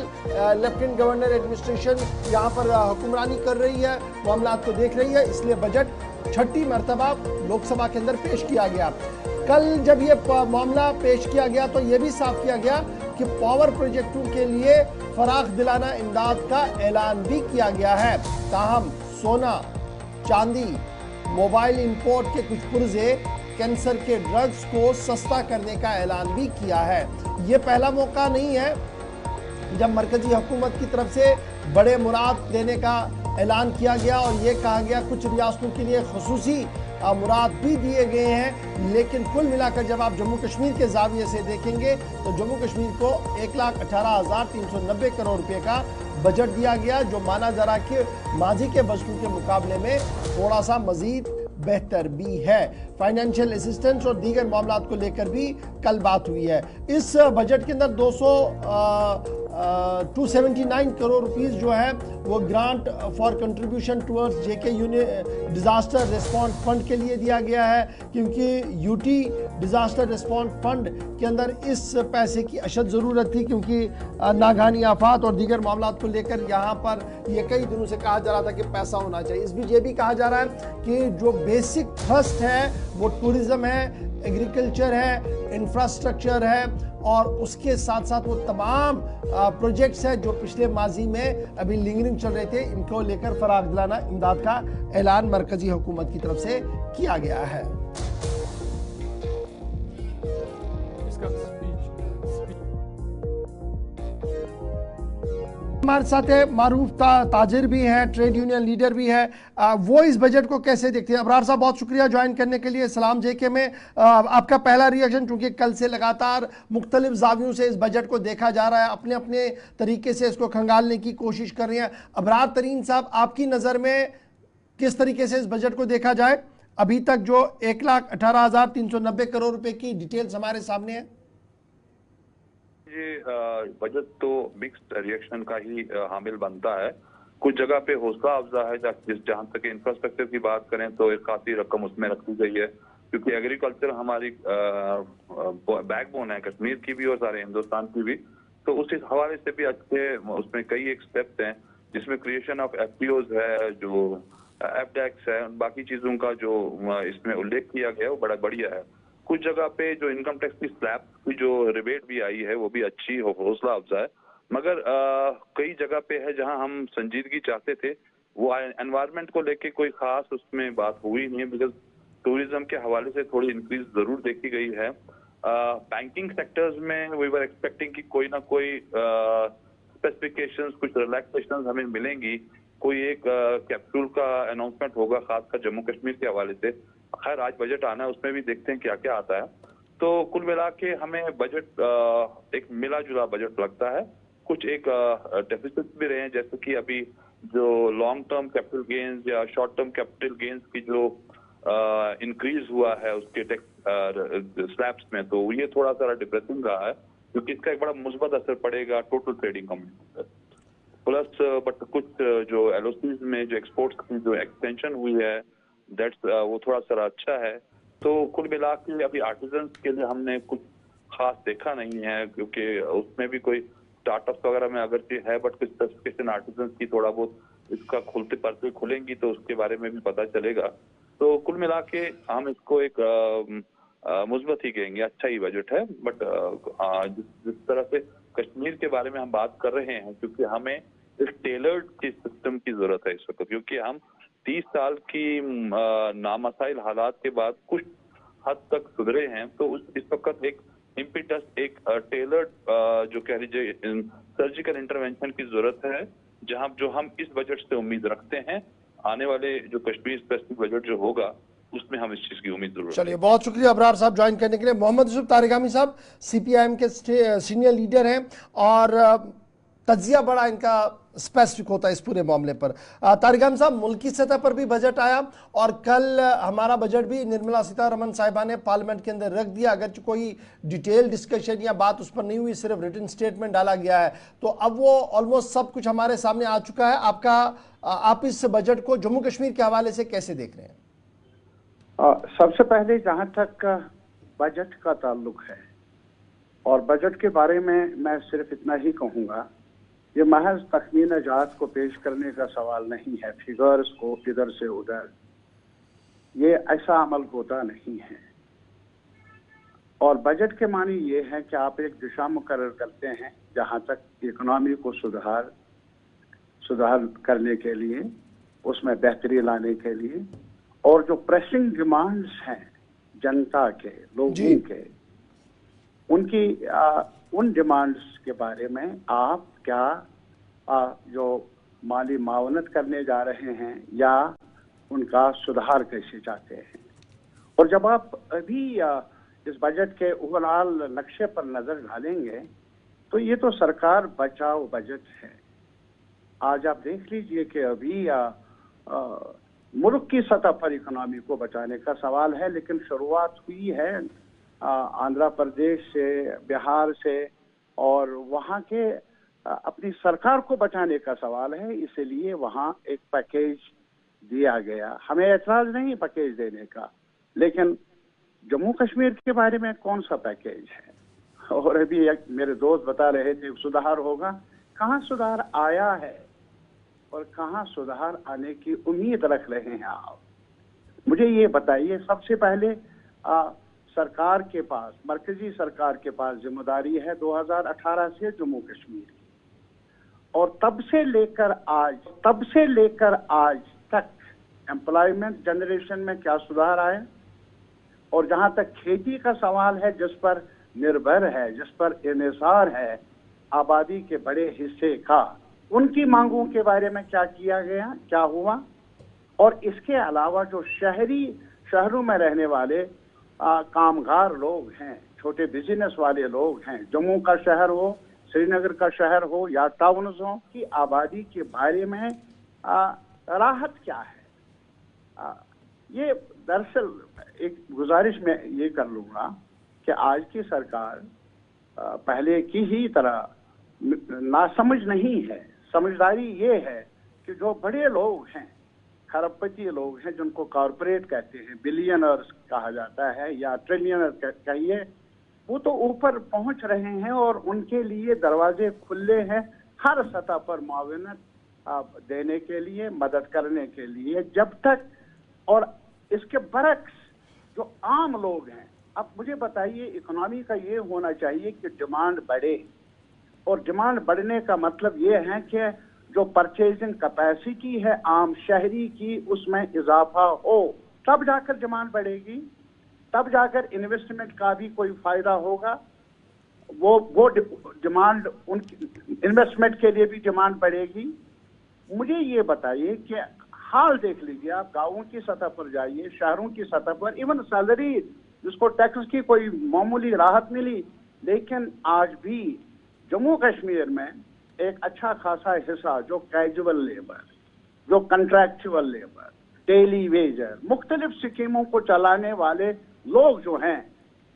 लेफ्टिनेंट गवर्नर एडमिनिस्ट्रेशन यहाँ पर हुक्मरानी कर रही है, मामलात को देख रही है, इसलिए बजट छठी मरतबा लोकसभा के अंदर पेश किया गया। कल जब ये मामला पेश किया गया तो यह भी साफ किया गया कि पावर प्रोजेक्टों के लिए फराख दिलाना इमदाद का ऐलान भी किया गया है। ताहम सोना, चांदी, मोबाइल इंपोर्ट के कुछ पुर्जे, कैंसर के ड्रग्स को सस्ता करने का ऐलान भी किया है। ये पहला मौका नहीं है जब मरकजी हुकूमत की तरफ से बड़े मुराद देने का ऐलान किया गया और ये कहा गया कुछ रियासतों के लिए खुसूसी मुराद भी दिए गए हैं। लेकिन कुल मिलाकर जब आप जम्मू कश्मीर के जाविये से देखेंगे तो जम्मू कश्मीर को 1,18,390 करोड़ रुपए का बजट दिया गया, जो माना जा रहा कि माजी के बजटों के मुकाबले में थोड़ा सा मजीद बेहतर भी है। फाइनेंशियल असिस्टेंस और दीगर मामलात को लेकर भी कल बात हुई है। इस बजट के अंदर 279 करोड़ रुपीस जो है वो grant for contribution towards JK disaster response fund के लिए दिया गया है, क्योंकि यूटी डिजास्टर रिस्पॉन्स फंड के अंदर इस पैसे की अशद ज़रूरत थी, क्योंकि नागानी आफात और दीगर मामलात को लेकर यहाँ पर ये कई दिनों से कहा जा रहा था कि पैसा होना चाहिए। इस बीच ये भी कहा जा रहा है कि जो बेसिक थ्रस्ट है वो टूरिज्म है, एग्रीकल्चर है, इंफ्रास्ट्रक्चर है और उसके साथ साथ वो तमाम प्रोजेक्ट्स हैं जो पिछले माजी में अभी लिंगरिंग चल रहे थे, इनको लेकर फराख दिलाना इमदाद का ऐलान मरकजी हुकूमत की तरफ से किया गया है। हमारे साथ है मारूफ ताजिर भी हैं, ट्रेड यूनियन लीडर भी है, वो इस बजट को कैसे देखते हैं? अबरार साहब बहुत शुक्रिया ज्वाइन करने के लिए। सलाम जेके में आपका पहला रिएक्शन, चूंकि कल से लगातार मुख्तलिफ जावियों से इस बजट को देखा जा रहा है, अपने अपने तरीके से इसको खंगालने की कोशिश कर रहे हैं। अबरार तरीन साहब, आपकी नज़र में किस तरीके से इस बजट को देखा जाए? अभी तक जो 1,18,390 करोड़ रुपए की डिटेल्स हमारे सामने है। ये बजट तो मिक्स्ड रिएक्शन का ही हामिल बनता है। कुछ जगह पे हौसला अफजा है, जहाँ तक इंफ्रास्ट्रक्चर की बात करें तो एक काफी रकम उसमें रखी गई है, क्योंकि एग्रीकल्चर हमारी बैकबोन है कश्मीर की भी और सारे हिंदुस्तान की भी। तो उस हवाले से भी अच्छे उसमें कई एक स्टेप्स हैं, जिसमें क्रिएशन ऑफ एफपीओज है, जो एफडैक्स है, बाकी चीजों का जो इसमें उल्लेख किया गया है वो बड़ा बढ़िया है। कुछ जगह पे जो इनकम टैक्स की स्लैब की जो रिबेट भी आई है वो भी अच्छी हौसला अफजा है, मगर कई जगह पे है जहां हम संजीदगी चाहते थे, वो एनवायरनमेंट को लेके कोई खास उसमें बात हुई नहीं है, बिकॉज टूरिज्म के हवाले से थोड़ी इंक्रीज जरूर देखी गई है। बैंकिंग सेक्टर्स में वी वर एक्सपेक्टिंग कि कोई ना कोई स्पेसिफिकेशंस, कुछ रिलैक्सेशंस हमें मिलेंगी, कोई एक कैप्सूल का अनाउंसमेंट होगा खासकर जम्मू कश्मीर के हवाले से। खैर आज बजट आना है, उसमें भी देखते हैं क्या क्या आता है। तो कुल मिला के हमें बजट एक मिला जुला बजट लगता है। कुछ एक डेफिसिट भी रहे हैं, जैसे कि अभी जो लॉन्ग टर्म कैपिटल गेन्स या शॉर्ट टर्म कैपिटल गेन्स की जो इंक्रीज हुआ है उसके टैक्स स्लैब्स में, तो ये थोड़ा सा डिप्रेसिंग रहा है, क्योंकि इसका एक बड़ा मुस्बत असर पड़ेगा टोटल ट्रेडिंग कम्युनिटी पर। प्लस बट कुछ जो एलओसीज में जो एक्सपोर्ट्स की जो एक्सटेंशन हुई है, दैट्स वो थोड़ा सा अच्छा है। तो कुल मिला के अभी आर्टिजन्स के लिए हमने कुछ खास देखा नहीं है, क्योंकि उसमें भी कोई स्टार्टअप्स वगैरह में अगर है, बट कुछ स्पेसिफिकेशन आर्टिजन्स की थोड़ा बहुत इसका खुलते पर्चे खुलेंगी तो उसके बारे में भी पता चलेगा। तो कुल मिला के हम इसको एक मुस्बत ही कहेंगे, अच्छा ही बजट है। बट जिस तरह से कश्मीर के बारे में हम बात कर रहे हैं, क्योंकि हमें एक टेलर्ड की सिस्टम की जरूरत है इस वक्त, क्योंकि हम 30 साल की नामसाइल हालात के बाद कुछ हद तक सुधरे हैं, तो इस वक्त एक इम्पिटस, एक टेलर्ड जो कह लीजिए सर्जिकल इंटरवेंशन की जरूरत है, जो हम इस बजट से उम्मीद रखते हैं। आने वाले जो कश्मीर स्पेसिफिक बजट जो होगा उसमें हम इस चीज की उम्मीद जरूर। चलिए, बहुत शुक्रिया अबरार साहब ज्वाइन करने के लिए। मोहम्मद यूसुफ तारिगामी साहब सीपीआईएम के सीनियर लीडर हैं और तज्जिया बड़ा इनका स्पेसिफिक होता है इस पूरे मामले पर। तारिगामी साहब, मुल्की सतह पर भी बजट आया और कल हमारा बजट भी निर्मला सीतारमण साहिबा ने पार्लियामेंट के अंदर रख दिया, अगर कोई डिटेल डिस्कशन या बात उस पर नहीं हुई, सिर्फ रिटन स्टेटमेंट डाला गया है, तो अब वो ऑलमोस्ट सब कुछ हमारे सामने आ चुका है। आप इस बजट को जम्मू कश्मीर के हवाले से कैसे देख रहे हैं? सबसे पहले जहां तक बजट का ताल्लुक है, और बजट के बारे में मैं सिर्फ इतना ही कहूंगा, ये महज तखमीन जात को पेश करने का सवाल नहीं है, फिगर्स को इधर से उधर, ये ऐसा अमल होता नहीं है। और बजट के मानी ये है कि आप एक दिशा मुकर्रर करते हैं जहां तक इकोनॉमी को सुधार करने के लिए, उसमें बेहतरी लाने के लिए, और जो प्रेसिंग डिमांड्स हैं जनता के, लोगों के, उनकी उन डिमांड्स के बारे में आप क्या जो माली मावनत करने जा रहे हैं या उनका सुधार कैसे चाहते हैं। और जब आप अभी इस बजट के ओवरऑल नक्शे पर नजर डालेंगे तो ये तो सरकार बचाओ बजट है। आज आप देख लीजिए कि अभी मुल्क की सतह पर इकोनॉमी को बचाने का सवाल है, लेकिन शुरुआत हुई है आंध्र प्रदेश से, बिहार से, और वहाँ के अपनी सरकार को बचाने का सवाल है, इसलिए वहाँ एक पैकेज दिया गया। हमें एतराज नहीं पैकेज देने का, लेकिन जम्मू कश्मीर के बारे में कौन सा पैकेज है? और अभी एक मेरे दोस्त बता रहे थे सुधार होगा, कहाँ सुधार आया है और कहाँ सुधार आने की उम्मीद रख रहे हैं आप? मुझे ये बताइए। सबसे पहले सरकार के पास, मरकजी सरकार के पास जिम्मेदारी है 2018 से जम्मू कश्मीर की, और तब से लेकर आज तक एम्प्लॉयमेंट जनरेशन में क्या सुधार आया? और जहां तक खेती का सवाल है, जिस पर निर्भर है, जिस पर इन्हिसार है आबादी के बड़े हिस्से का, उनकी मांगों के बारे में क्या किया गया, क्या हुआ? और इसके अलावा जो शहरों में रहने वाले कामगार लोग हैं, छोटे बिजनेस वाले लोग हैं, जम्मू का शहर हो, श्रीनगर का शहर हो या टाउन्स हो, की आबादी के बारे में राहत क्या है? ये दरअसल एक गुजारिश में ये कर लूंगा कि आज की सरकार पहले की ही तरह नासमझ नहीं है। समझदारी ये है कि जो बड़े लोग हैं, खरबपति लोग हैं, जिनको कॉरपोरेट कहते हैं, बिलियनर्स कहा जाता है या ट्रिलियनर कहिए, वो तो ऊपर पहुंच रहे हैं और उनके लिए दरवाजे खुले हैं हर सतह पर मुआवनत देने के लिए, मदद करने के लिए। जब तक, और इसके बरक्स जो आम लोग हैं, अब मुझे बताइए, इकोनॉमी का ये होना चाहिए कि डिमांड बढ़े, और डिमांड बढ़ने का मतलब ये है कि जो परचेजिंग कैपेसिटी है आम शहरी की, उसमें इजाफा हो, तब जाकर डिमांड बढ़ेगी, तब जाकर इन्वेस्टमेंट का भी कोई फायदा होगा। वो डिमांड, उनकी इन्वेस्टमेंट के लिए भी डिमांड बढ़ेगी। मुझे ये बताइए कि हाल देख लीजिए, आप गांवों की सतह पर जाइए, शहरों की सतह पर, इवन सैलरी जिसको टैक्स की कोई मामूली राहत मिली, लेकिन आज भी जम्मू कश्मीर में एक अच्छा खासा हिस्सा जो कैजुअल लेबर, जो कंट्रैक्चुअल लेबर, डेली वेजर, मुख्तलिफ स्कीमों को चलाने वाले लोग जो हैं,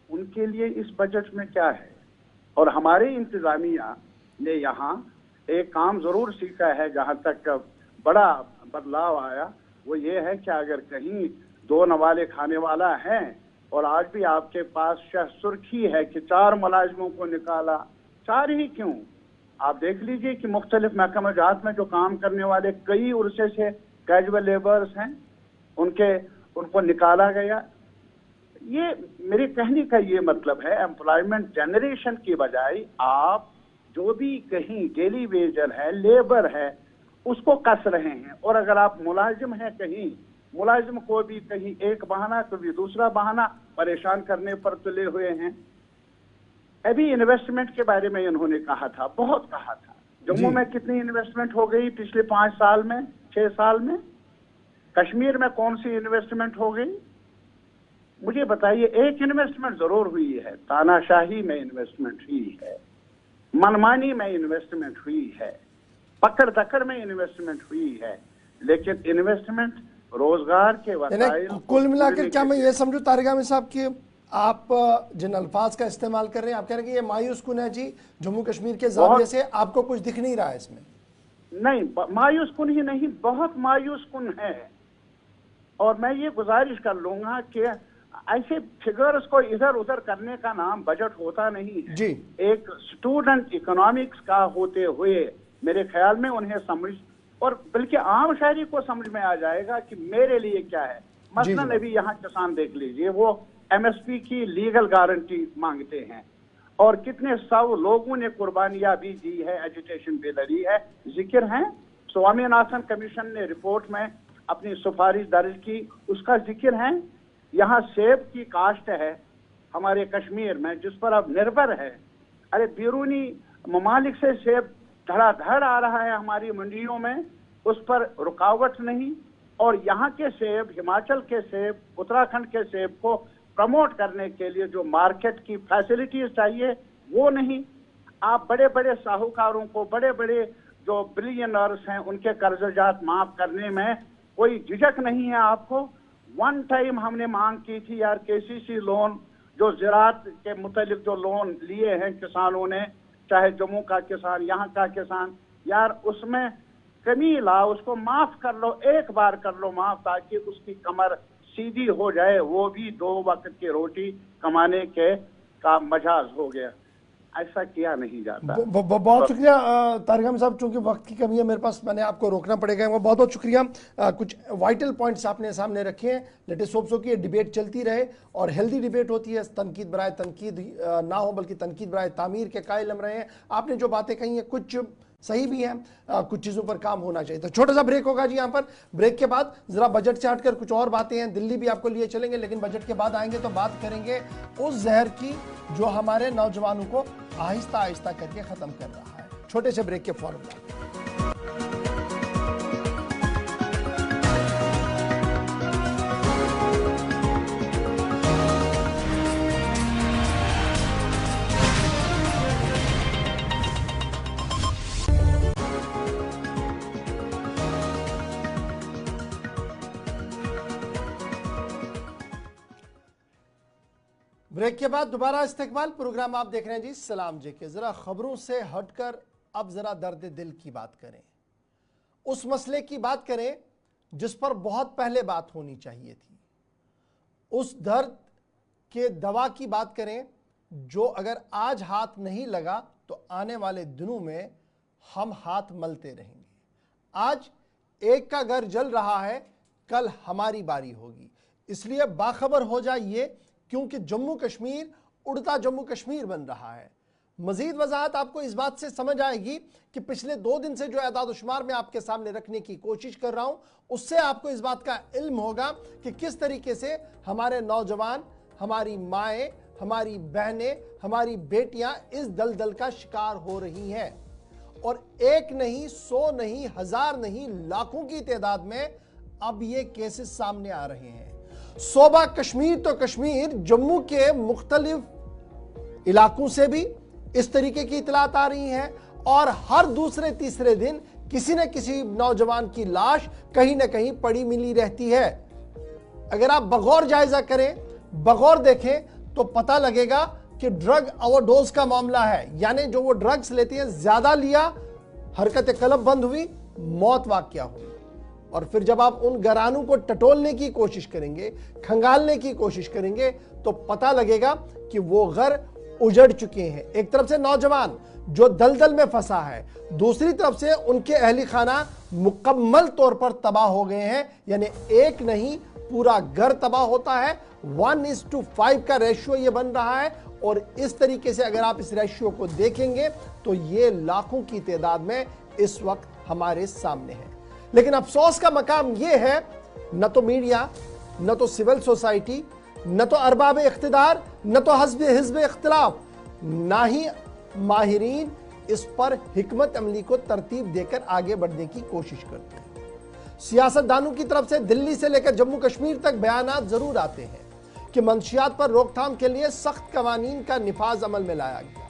उनके लिए इस बजट में क्या है? और हमारे इंतजामिया ने यहाँ एक काम जरूर सीखा है, जहाँ तक बड़ा बदलाव आया, वो ये है कि अगर कहीं 2 नवाले खाने वाला है और आज भी आपके पास सुर्खी है कि 4 मुलाजिमों को निकाला, 4 ही क्यों, आप देख लीजिए कि मुख्तलिफ महकमा जात में जो काम करने वाले कई उर्से से कैजुअल लेबर्स हैं, उनको निकाला गया। ये मेरे कहने का ये मतलब है, एम्प्लॉयमेंट जनरेशन की बजाय आप जो भी कहीं डेली वेजर है, लेबर है, उसको कस रहे हैं। और अगर आप मुलाजिम हैं कहीं, मुलाजिम को भी कहीं एक बहाना कभी दूसरा बहाना परेशान करने पर तुले हुए हैं। अभी इन्वेस्टमेंट के बारे में इन्होंने कहा था, बहुत कहा था। जम्मू में कितनी इन्वेस्टमेंट हो गई पिछले 5 साल में, 6 साल में? कश्मीर में कौन सी इन्वेस्टमेंट हो गई? मुझे बताइए। एक इन्वेस्टमेंट जरूर हुई है, तानाशाही में इन्वेस्टमेंट हुई है, मनमानी में इन्वेस्टमेंट हुई है, पकड़ दकड़ में इन्वेस्टमेंट हुई है, लेकिन इन्वेस्टमेंट रोजगार के वसाइल। कुल मिलाकर क्या मैं ये समझूं तारिक अहमद साहब कि आप जिन अल्फाज का इस्तेमाल कर रहे हैं, आप कह रहे हैं कि ये मायूस कुन है जी, जम्मू कश्मीर के जाविये से आपको कुछ दिख नहीं रहा है इसमें? नहीं, मायूस कुन ही नहीं, बहुत मायूस कुन है। और मैं ये गुजारिश कर लूंगा कि ऐसे फिगर्स को इधर उधर करने का नाम बजट होता नहीं है जी। एक स्टूडेंट इकोनॉमिक्स का होते हुए मेरे ख्याल में उन्हें समझ, और बल्कि आम शहरी को समझ में आ जाएगा कि मेरे लिए क्या है। मसलन अभी यहाँ किसान देख लीजिए, वो एमएसपी की लीगल गारंटी मांगते हैं, और कितने 100 लोगों ने कुर्बानियां भी दी है, एजुटेशन भी लड़ी है, जिक्र है। स्वामीनाथन कमीशन ने रिपोर्ट में अपनी सिफारिश दर्ज की, उसका जिक्र है। यहाँ सेब की काश्त है हमारे कश्मीर में, जिस पर अब निर्भर है। अरे बैरूनी ममालिक से सेब धड़ाधड़ आ रहा है हमारी मंडियों में, उस पर रुकावट नहीं। और यहाँ के सेब, हिमाचल के सेब, उत्तराखंड के सेब को प्रमोट करने के लिए जो मार्केट की फैसिलिटीज चाहिए वो नहीं। आप बड़े बड़े साहूकारों को, बड़े बड़े जो बिलियनर्स हैं, उनके कर्जजात माफ करने में कोई झिझक नहीं है आपको। वन टाइम हमने मांग की थी यार, केसीसी लोन, जो ज़राअत के मुतालिक जो लोन लिए हैं किसानों ने, चाहे जम्मू का किसान, यहाँ का किसान, यार उसमें कमी ला, उसको माफ कर लो, एक बार कर लो माफ, ताकि उसकी कमर सीधी हो जाए। वो भी 2 वक्त की रोटी कमाने के का मजाज हो गया। ऐसा किया नहीं जाता। बहुत शुक्रिया तारिक अहमद साहब, चूंकि वक्त की कमी है मेरे पास, मैंने आपको रोकना पड़ेगा। वो बहुत बहुत शुक्रिया। कुछ वाइटल पॉइंट्स आपने सामने रखे हैं। लेटेस्ट होप सो की डिबेट चलती रहे और हेल्दी डिबेट होती है, तनकीद बराए तनकीद ना हो बल्कि तनकीद बराए तामीर के कायल हम रहे हैं। आपने जो बातें कही हैं कुछ सही भी है, कुछ चीज़ों पर काम होना चाहिए। तो छोटा सा ब्रेक होगा जी। यहाँ पर ब्रेक के बाद ज़रा बजट से हटकर कुछ और बातें हैं, दिल्ली भी आपको लिए चलेंगे, लेकिन बजट के बाद आएंगे तो बात करेंगे उस जहर की जो हमारे नौजवानों को आहिस्ता आहिस्ता करके ख़त्म कर रहा है। छोटे से ब्रेक के फौरन बाद। ब्रेक के बाद दोबारा इस्तेकबाल प्रोग्राम आप देख रहे हैं जी सलाम जे के। जरा खबरों से हटकर अब जरा दर्द दिल की बात करें, उस मसले की बात करें जिस पर बहुत पहले बात होनी चाहिए थी, उस दर्द के दवा की बात करें जो अगर आज हाथ नहीं लगा तो आने वाले दिनों में हम हाथ मलते रहेंगे। आज एक का घर जल रहा है, कल हमारी बारी होगी, इसलिए बाखबर हो जाइए क्योंकि जम्मू कश्मीर उड़ता जम्मू कश्मीर बन रहा है। मजीद वजाहत आपको इस बात से समझ आएगी कि पिछले 2 दिन से जो एदाद-ओ-शुमार मैं आपके सामने रखने की कोशिश कर रहा हूं, उससे आपको इस बात का इल्म होगा कि किस तरीके से हमारे नौजवान, हमारी माएँ, हमारी बहनें, हमारी बेटियां इस दलदल का शिकार हो रही हैं। और एक नहीं, 100 नहीं, 1000 नहीं, लाखों की तादाद में अब ये केसेस सामने आ रहे हैं। सोबा कश्मीर तो कश्मीर, जम्मू के मुख्तलिफ इलाकों से भी इस तरीके की इतलात आ रही हैं और हर दूसरे तीसरे दिन किसी न किसी नौजवान की लाश कहीं ना कहीं पड़ी मिली रहती है। अगर आप बगौर जायजा करें, बगौर देखें तो पता लगेगा कि ड्रग ओवरडोज का मामला है, यानी जो वो ड्रग्स लेते हैं ज्यादा लिया, हरकत कलब बंद हुई, मौत वाक़या हुई। और फिर जब आप उन घरानों को टटोलने की कोशिश करेंगे, खंगालने की कोशिश करेंगे तो पता लगेगा कि वो घर उजड़ चुके हैं। एक तरफ से नौजवान जो दलदल में फंसा है, दूसरी तरफ से उनके अहली खाना मुकम्मल तौर पर तबाह हो गए हैं। यानी एक नहीं, पूरा घर तबाह होता है। 1:5 का रेशियो ये बन रहा है और इस तरीके से अगर आप इस रेशियो को देखेंगे तो ये लाखों की तादाद में इस वक्त हमारे सामने है। लेकिन अफसोस का मकाम यह है, न तो मीडिया, न तो सिविल सोसाइटी, न तो अरबाब इख्तिदार, न तो हिज़्ब इख्तिलाफ, ना ही माहिरीन इस पर हिकमत अमली को तरतीब देकर आगे बढ़ने की कोशिश करते हैं। सियासतदानों की तरफ से दिल्ली से लेकर जम्मू कश्मीर तक बयानात जरूर आते हैं कि मंशियात पर रोकथाम के लिए सख्त कवानीन का निफाज अमल में लाया गया।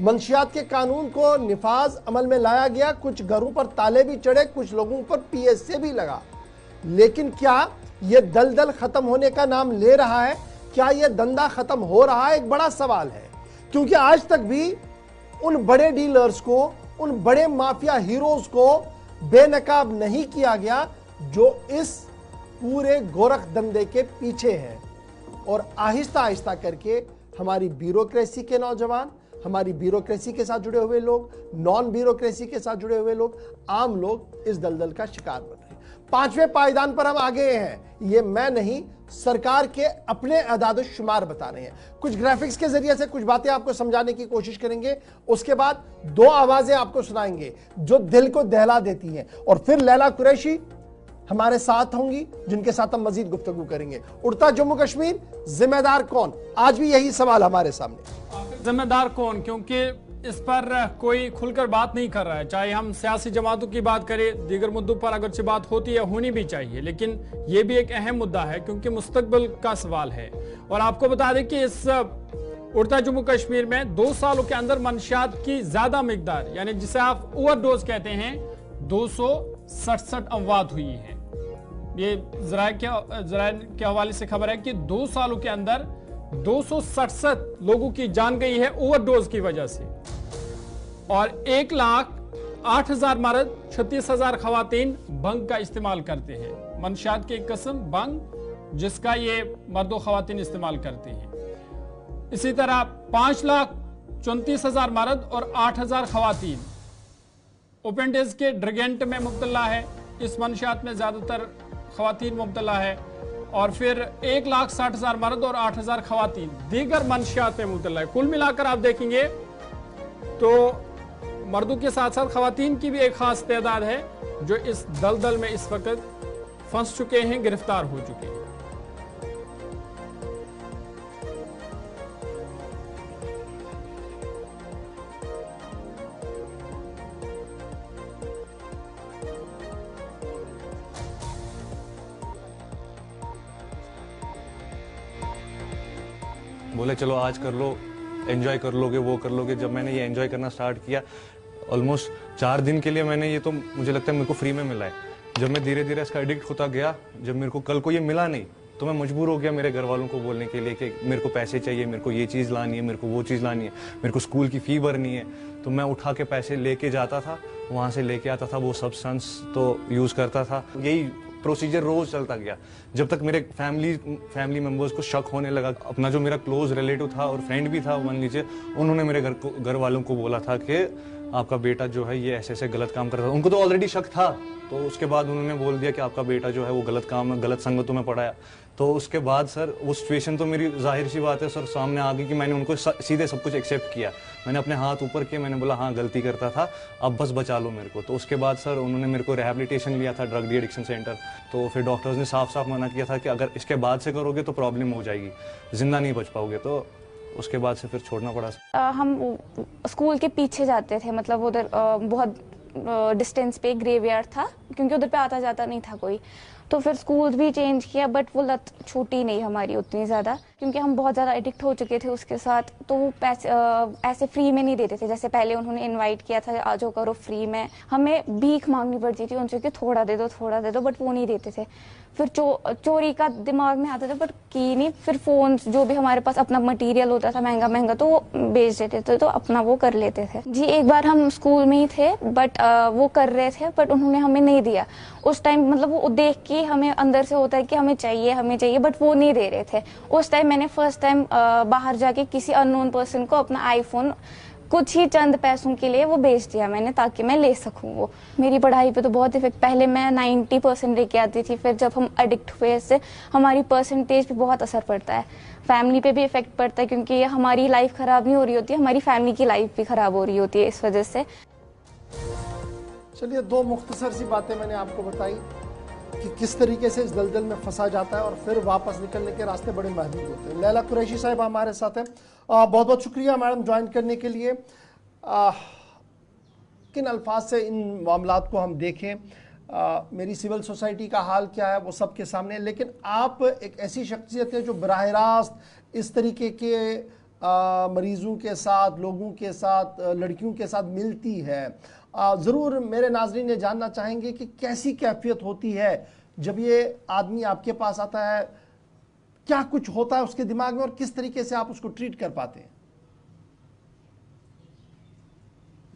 मंशियात के कानून को निफाज अमल में लाया गया, कुछ घरों पर ताले भी चढ़े, कुछ लोगों पर PSA भी लगा। लेकिन क्या यह दलदल खत्म होने का नाम ले रहा है? क्या यह धंधा खत्म हो रहा है? एक बड़ा सवाल है, क्योंकि आज तक भी उन बड़े डीलर्स को, उन बड़े माफिया हीरोज को बेनकाब नहीं किया गया जो इस पूरे गोरख धंधे के पीछे है। और आहिस्ता आहिस्ता करके हमारी ब्यूरोक्रेसी के नौजवान, हमारी ब्यूरोक्रेसी के साथ जुड़े हुए लोग, नॉन ब्यूरोक्रेसी के साथ जुड़े हुए लोग, आम लोग इस दलदल का शिकार बन रहे हैं। 5वें पायदान पर हम आ गए हैं, ये मैं नहीं, सरकार के अपने अदाद शुमार बता रहे हैं। कुछ ग्राफिक्स के जरिए से कुछ बातें आपको समझाने की कोशिश करेंगे, उसके बाद 2 आवाजें आपको सुनाएंगे जो दिल को दहला देती हैं, और फिर लैला कुरैशी हमारे साथ होंगी जिनके साथ हम मजीद गुफ्तगू करेंगे। उड़ता जम्मू कश्मीर, जिम्मेदार कौन? आज भी यही सवाल हमारे सामने। जिम्मेदार कौन, क्योंकि इस पर कोई खुलकर बात नहीं कर रहा है। चाहे हम सियासी जमातों की बात करें, दीगर मुद्दों पर अगरचे बात होती है, होनी भी चाहिए, लेकिन यह भी एक अहम मुद्दा है क्योंकि मुस्तकबिल का सवाल है। और आपको बता दें कि इस उड़ता जम्मू कश्मीर में 2 सालों के अंदर मंशियात की ज्यादा मिकदार, यानी जिसे आप ओवरडोज कहते हैं, 267 अमवात हुई है। ये ज़राए के हवाले से खबर है कि 2 सालों के अंदर 267 लोगों की जान गई है ओवरडोज की वजह से, और 1,08,000 मर्द, 36,000 खवातीन भंग का इस्तेमाल करते हैं। मंशियात की एक किस्म भंग, जिसका ये मर्दो खवातीन इस्तेमाल करते हैं। इसी तरह 5,34,000 मर्द और 8,000 खवातीन ओपेंडेज के ड्रगेंट में मुब्तला है। इस मंशियात में ज्यादातर खवातीन मुब्तला है। और फिर 1,60,000 मर्द और 8,000 खवातीन दीगर मंशियात में मुब्तला है। कुल मिलाकर आप देखेंगे तो मर्दों के साथ साथ खवातीन की भी एक खास तादाद है जो इस दलदल में इस वक्त फंस चुके हैं, गिरफ्तार हो चुके हैं। बोले चलो आज कर लो, एंजॉय कर लोगे, वो कर लोगे। जब मैंने ये एंजॉय करना स्टार्ट किया, ऑलमोस्ट 4 दिन के लिए मैंने ये, तो मुझे लगता है मेरे को फ्री में मिला है। जब मैं धीरे धीरे इसका एडिक्ट होता गया, जब मेरे को कल को ये मिला नहीं, तो मैं मजबूर हो गया मेरे घर वालों को बोलने के लिए कि मेरे को पैसे चाहिए, मेरे को ये चीज़ लानी है, मेरे को वो चीज़ लानी है, मेरे को स्कूल की फ़ी भरनी है। तो मैं उठा के पैसे लेके जाता था, वहाँ से लेके आता था, वो सब्सटेंस तो यूज़ करता था। यही प्रोसीजर रोज़ चलता गया जब तक मेरे फैमिली मेम्बर्स को शक होने लगा। अपना जो मेरा क्लोज रिलेटिव था और फ्रेंड भी था, मान लीजिए, उन्होंने मेरे घर वालों को बोला था कि आपका बेटा जो है ये ऐसे ऐसे गलत काम कर रहा था। उनको तो ऑलरेडी शक था, तो उसके बाद उन्होंने बोल दिया कि आपका बेटा जो है वो गलत काम में, गलत संगतों में पड़ा है। तो उसके बाद सर वो सिचुएशन तो मेरी जाहिर सी बात है सर सामने आ गई कि मैंने उनको सीधे सब कुछ एक्सेप्ट किया। मैंने अपने हाथ ऊपर किए, मैंने बोला हाँ गलती करता था, अब बस बचा लो मेरे को। तो उसके बाद सर उन्होंने मेरे को रिहैबिलिटेशन लिया था ड्रग डी एडिक्शन सेंटर। तो फिर डॉक्टर्स ने साफ साफ मना किया था कि अगर इसके बाद से करोगे तो प्रॉब्लम हो जाएगी, जिंदा नहीं बच पाओगे। तो उसके बाद से फिर छोड़ना पड़ा। हम स्कूल के पीछे जाते थे, मतलब उधर बहुत डिस्टेंस पे ग्रेवयार्ड था, क्योंकि उधर पे आता जाता नहीं था कोई। तो फिर स्कूल भी चेंज किया, बट वो लत छूटी नहीं हमारी उतनी ज़्यादा, क्योंकि हम बहुत ज़्यादा एडिक्ट हो चुके थे उसके साथ। तो वो पैसे ऐसे फ्री में नहीं देते थे, जैसे पहले उन्होंने इनवाइट किया था आ जाओ करो फ्री में, हमें भीख मांगनी पड़ती थी उनसे कि थोड़ा दे दो, बट वो नहीं देते थे। फिर चोरी का दिमाग में आता था, बट की नहीं। फिर फ़ोन जो भी हमारे पास अपना मटेरियल होता था महंगा महंगा, तो वो बेच देते थे, तो अपना वो कर लेते थे। जी, एक बार हम स्कूल में ही थे, बट वो कर रहे थे, बट उन्होंने हमें नहीं दिया उस टाइम। मतलब वो देख के हमें अंदर से होता है कि हमें चाहिए, बट वो नहीं दे रहे थे उस टाइम। मैंने फर्स्ट टाइम बाहर जाके किसी अननोन पर्सन को अपना आईफोन कुछ ही चंद पैसों के लिए वो बेच दिया मैंने, ताकि मैं ले सकूं वो। मेरी पढ़ाई पे तो बहुत इफेक्ट, पहले मैं 90% लेके आती थी, फिर जब हम एडिक्ट हुए इससे हमारी परसेंटेज पे बहुत असर पड़ता है, फैमिली पे भी इफेक्ट पड़ता है, क्योंकि हमारी लाइफ खराब नहीं हो रही होती है, हमारी फैमिली की लाइफ भी खराब हो रही होती है इस वजह से। चलिए, दो मुख्तसर सी बातें मैंने आपको बताई कि किस तरीके से इस दलदल में फंसा जाता है और फिर वापस निकलने के रास्ते बड़े महदूद होते हैं। लैला कुरैशी साहब हमारे साथ हैं, बहुत बहुत शुक्रिया मैडम ज्वाइन करने के लिए। किन अल्फाज से इन मामलात को हम देखें, मेरी सिविल सोसाइटी का हाल क्या है वो सबके सामने, लेकिन आप एक ऐसी शख्सियत है जो बराह रास्त इस तरीके के मरीज़ों के साथ, लोगों के साथ, लड़कियों के साथ मिलती है। ज़रूर मेरे नाज़रीन ये जानना चाहेंगे कि कैसी कैफियत होती है जब ये आदमी आपके पास आता है, क्या कुछ होता है उसके दिमाग में और किस तरीके से आप उसको ट्रीट कर पाते हैं?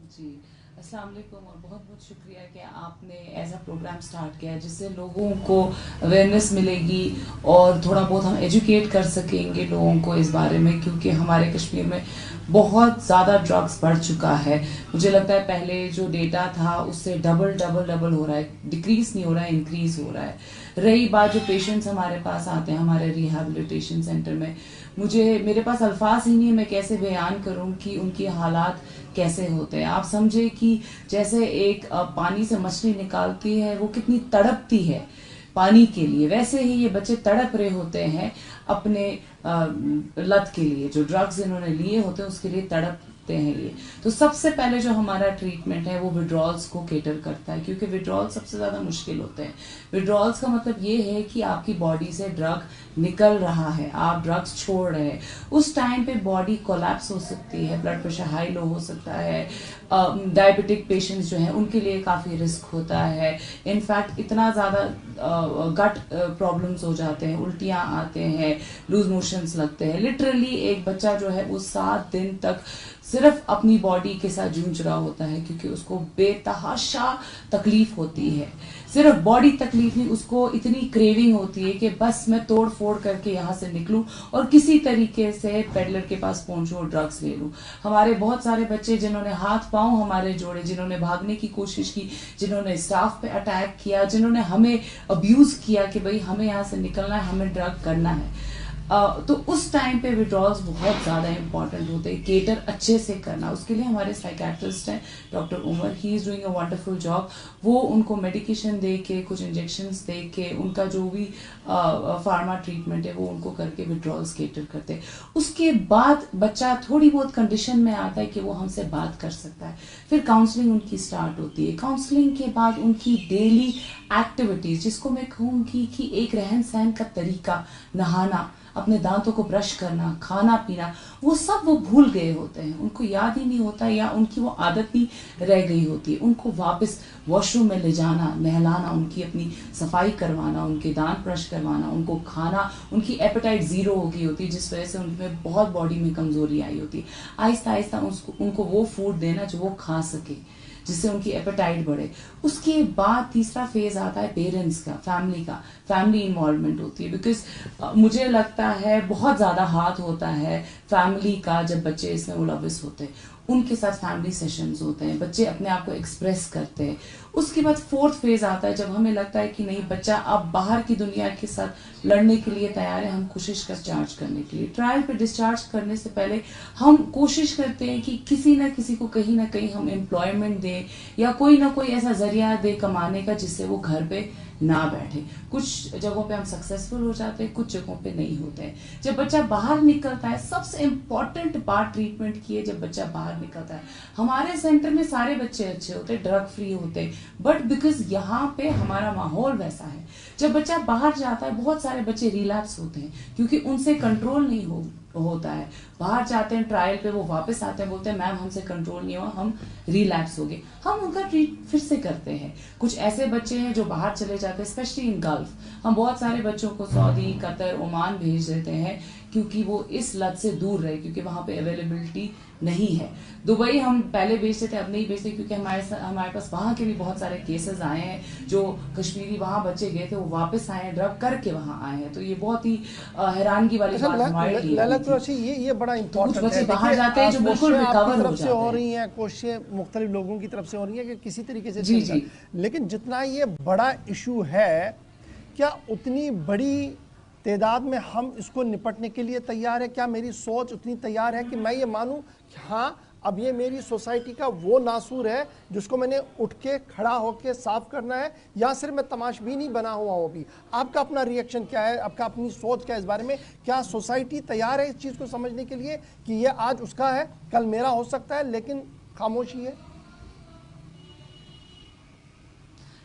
जी, अस्सलाम वालेकुम और बहुत बहुत शुक्रिया कि आपने ऐसा प्रोग्राम स्टार्ट किया जिससे लोगों को अवेयरनेस मिलेगी और थोड़ा बहुत हम एजुकेट कर सकेंगे लोगों को इस बारे में, क्योंकि हमारे कश्मीर में बहुत ज़्यादा ड्रग्स बढ़ चुका है। मुझे लगता है पहले जो डेटा था उससे डबल हो रहा है, डिक्रीज नहीं हो रहा है, इंक्रीज हो रहा है। रही बात जो पेशेंट्स हमारे पास आते हैं हमारे रिहैबिलिटेशन सेंटर में, मेरे पास अल्फाज ही नहीं है, मैं कैसे बयान करूं कि उनकी हालात कैसे होते हैं। आप समझे कि जैसे एक पानी से मछली निकालती है, वो कितनी तड़पती है पानी के लिए, वैसे ही ये बच्चे तड़प रहे होते हैं अपने लत के लिए, जो ड्रग्स इन्होंने लिए होते हैं उसके लिए तड़पते हैं ये। तो सबसे पहले जो हमारा ट्रीटमेंट है वो विड्रॉल्स को केटर करता है, क्योंकि विड्रॉल सबसे ज़्यादा मुश्किल होते हैं। विड्रॉल्स का मतलब ये है कि आपकी बॉडी से ड्रग निकल रहा है, आप ड्रग्स छोड़ रहे हैं, उस टाइम पे बॉडी कोलैप्स हो सकती है, ब्लड प्रेशर हाई लो हो सकता है, डायबिटिक पेशेंट्स जो हैं उनके लिए काफ़ी रिस्क होता है। इनफैक्ट इतना ज़्यादा गट प्रॉब्लम्स हो जाते हैं, उल्टियाँ आते हैं, लूज मोशंस लगते हैं। लिटरली एक बच्चा जो है वो 7 दिन तक सिर्फ अपनी बॉडी के साथ जूझ रहा होता है, क्योंकि उसको बेतहाशा तकलीफ होती है। सिर्फ बॉडी तकलीफ नहीं, उसको इतनी क्रेविंग होती है कि बस मैं तोड़ फोड़ करके यहाँ से निकलूं और किसी तरीके से पेडलर के पास पहुंचूं और ड्रग्स ले लूं। हमारे बहुत सारे बच्चे जिन्होंने हाथ पांव हमारे जोड़े, जिन्होंने भागने की कोशिश की, जिन्होंने स्टाफ पे अटैक किया, जिन्होंने हमें अब्यूज किया कि भाई हमें यहाँ से निकलना है, हमें ड्रग करना है, तो उस टाइम पे विड्रॉल्स बहुत ज़्यादा इंपॉर्टेंट होते हैं। केटर अच्छे से करना, उसके लिए हमारे साइकेट्रिस्ट हैं doctor Umar, he is doing a wonderful job. वो उनको मेडिकेशन दे के, कुछ इंजेक्शंस दे के, उनका जो भी फार्मा ट्रीटमेंट है वो उनको करके विड्रॉल्स केटर करते हैं। उसके बाद बच्चा थोड़ी बहुत कंडीशन में आता है कि वो हमसे बात कर सकता है, फिर काउंसलिंग उनकी स्टार्ट होती है। काउंसलिंग के बाद उनकी डेली एक्टिविटीज़, जिसको मैं कहूँगी कि एक रहन सहन का तरीका, नहाना, अपने दांतों को ब्रश करना, खाना पीना, वो सब वो भूल गए होते हैं, उनको याद ही नहीं होता या उनकी वो आदत ही रह गई होती है। उनको वापस वॉशरूम में ले जाना, नहलाना, उनकी अपनी सफाई करवाना, उनके दांत ब्रश करवाना, उनको खाना, उनकी एपेटाइट जीरो हो गई होती है जिस वजह से उनमें बहुत बॉडी में कमजोरी आई होती है। आहिस्ता आहिस्ता उनको वो फूड देना जो वो खा सके, जिससे उनकी एपेटाइट बढ़े। उसके बाद तीसरा फेज आता है पेरेंट्स का, फैमिली इन्वॉल्वमेंट होती है। बिकॉज मुझे लगता है बहुत ज्यादा हाथ होता है फैमिली का जब बच्चे इसमें मुलविस होते हैं, उनके साथ फैमिली सेशंस होते हैं, बच्चे अपने आप को एक्सप्रेस करते हैं। उसके बाद फोर्थ फेज आता है जब हमें लगता है कि नहीं, बच्चा अब बाहर की दुनिया के साथ लड़ने के लिए तैयार है, हम कोशिश कर डिस्चार्ज करने के लिए। ट्रायल पे डिस्चार्ज करने से पहले हम कोशिश करते हैं कि किसी ना किसी को कहीं ना कहीं हम एम्प्लॉयमेंट दें या कोई ना कोई ऐसा जरिया दे कमाने का जिससे वो घर पे ना बैठे। कुछ जगहों पे हम सक्सेसफुल हो जाते हैं, कुछ जगहों पे नहीं होते हैं। जब बच्चा बाहर निकलता है, सबसे इम्पोर्टेंट पार्ट ट्रीटमेंट की है जब बच्चा बाहर निकलता है। हमारे सेंटर में सारे बच्चे अच्छे होते, ड्रग फ्री होते, बट बिकॉज यहाँ पे हमारा माहौल वैसा है, जब बच्चा बाहर जाता है बहुत सारे बच्चे रिलैप्स होते हैं क्योंकि उनसे कंट्रोल नहीं होता है। बाहर जाते हैं ट्रायल पे, वो वापस आते हैं, बोलते हैं मैम हमसे कंट्रोल नहीं हुआ, हम रिलैप्स हो गए। हम उनका ट्रीट फिर से करते हैं। कुछ ऐसे बच्चे हैं जो बाहर चले जाते हैं, स्पेशली इन गल्फ। हम बहुत सारे बच्चों को सऊदी, कतर, ओमान भेज देते हैं क्योंकि वो इस लत से दूर रहे, क्योंकि वहां पे अवेलेबिलिटी नहीं है। दुबई हम पहले भेजते थे, अब नहीं भेजते क्योंकि हमारे पास वहां के भी बहुत सारे केसेस आए हैं जो कश्मीरी वहां बच्चे गए थे, वो वापस आए हैं ड्रग करके वहां आए हैं। तो ये बहुत ही हैरानगी वाली बात हमारे लिए। ये बड़ा इम्पोर्टेंट है। बाहर जाते हैं जो बिल्कुल रिकवर हो से हो रही हैं, कोशिशें मुख्तलिफ लोगों की तरफ से हो रही है कि किसी तरीके से जी जी। लेकिन जितना ये बड़ा इशू है, क्या उतनी बड़ी तादाद में हम इसको निपटने के लिए तैयार है? क्या मेरी सोच उतनी तैयार है कि मैं ये मानूं कि हाँ अब ये मेरी सोसाइटी का वो नासूर है जिसको मैंने उठ के खड़ा होके साफ करना है, या सिर्फ मैं तमाशबीन ही बना हुआ हूँ? अभी आपका अपना रिएक्शन क्या है, आपका अपनी सोच क्या है इस बारे में? क्या सोसाइटी तैयार है इस चीज़ को समझने के लिए कि ये आज उसका है, कल मेरा हो सकता है, लेकिन खामोशी है?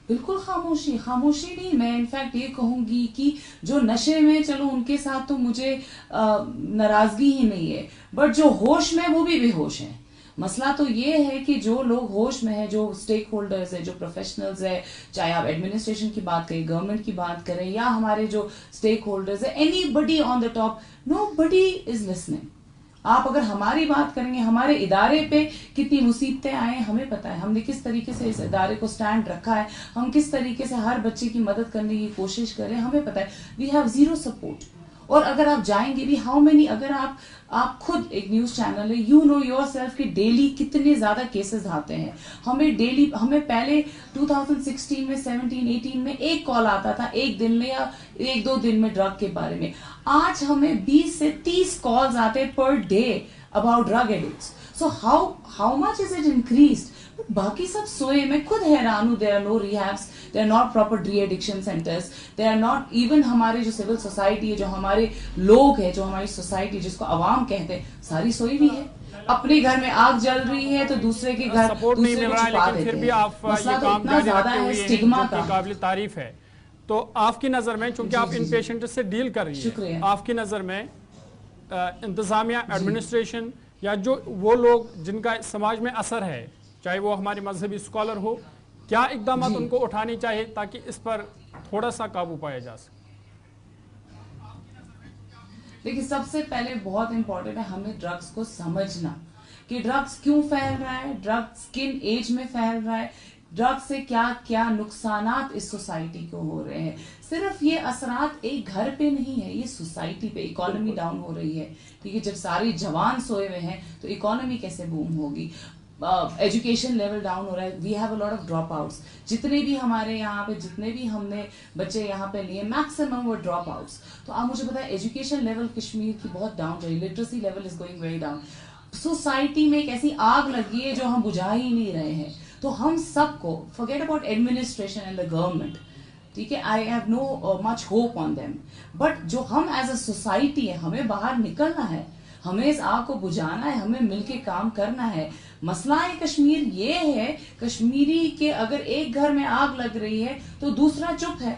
बिल्कुल खामोशी नहीं। मैं इनफैक्ट ये कहूंगी कि जो नशे में, चलो उनके साथ तो मुझे नाराजगी ही नहीं है, बट जो होश में वो भी बेहोश है। मसला तो ये है कि जो लोग होश में है, जो स्टेक होल्डर्स है, जो प्रोफेशनल्स है, चाहे आप एडमिनिस्ट्रेशन की बात करें, गवर्नमेंट की बात करें, या हमारे जो स्टेक होल्डर्स है, anybody on the top, nobody is listening. आप अगर हमारी बात करेंगे, हमारे इदारे पे कितनी मुसीबतें आए हमें पता है, हमने किस तरीके से इस इदारे को स्टैंड रखा है, हम किस तरीके से हर बच्चे की मदद करने की कोशिश करें, हमें पता है। We have zero support. और अगर आप जाएंगे भी, हाउ मेनी, अगर आप खुद एक न्यूज चैनल है, यू नो योरसेल्फ कि डेली कितने ज्यादा केसेस आते हैं। हमें पहले 2016 में, 17, 18 में एक कॉल आता था एक दिन में या एक दो दिन में ड्रग के बारे में। आज हमें 20 से 30 कॉल्स आते per day about drug addicts. So how much is it increased? बाकी सब सोए, मैं खुद हैरान हूं। There are no rehabs, there are not proper de addiction centers, there are not even हमारे जो सिविल सोसाइटी है, जो हमारे लोग है, जो हमारी सोसाइटी जिसको अवाम कहते हैं, सारी सोई भी है। अपने घर में आग जल रही है तो दूसरे के घर सपोर्ट नहीं मिल रहा है, लेकिन फिर भी आप ये काम जारी रखते हुए स्टिग्मा का काबिल तारीफ है। तो आपकी नजर में, चूंकि आप इन पेशेंट से डील कर रही है, आपकी नजर में इंतजामिया, एडमिनिस्ट्रेशन या जो वो लोग जिनका समाज में असर है, चाहे वो हमारे मजहबी स्कॉलर हो, क्या इकदाम उनको उठाने चाहिए ताकि इस पर थोड़ा सा काबू पाया जा सके? देखिए, सबसे पहले बहुत इंपॉर्टेंट है हमें ड्रग्स को समझना कि ड्रग्स क्यों फैल रहा है, ड्रग्स किन एज में फैल रहा है, ड्रग्स से क्या क्या नुकसानात इस सोसाइटी को हो रहे हैं। सिर्फ ये असरात एक घर पे नहीं है, ये सोसाइटी पे, इकोनॉमी डाउन हो रही है। ठीक है, जब सारे जवान सोए हुए हैं तो इकोनॉमी कैसे बूम होगी? एजुकेशन लेवल डाउन हो रहा है। We have a lot of dropouts. जितने भी हमारे यहाँ पे, जितने भी हमने बच्चे यहाँ पे लिए, मैक्सिमम वो ड्रॉप आउट्स। तो आप मुझे बताएं, एजुकेशन लेवल कश्मीर की बहुत डाउन रही, literacy level is going very down. Society में एक ऐसी आग लगी है जो हम बुझा ही नहीं रहे हैं। तो हम सबको, forget about administration and the government, ठीक है, I have no much hope on them, but जो हम एज अ सोसाइटी है, हमें बाहर निकलना है, हमें इस आग को बुझाना है, हमें मिलके काम करना है। मसला है कश्मीर ये है, कश्मीरी के अगर एक घर में आग लग रही है तो दूसरा चुप है,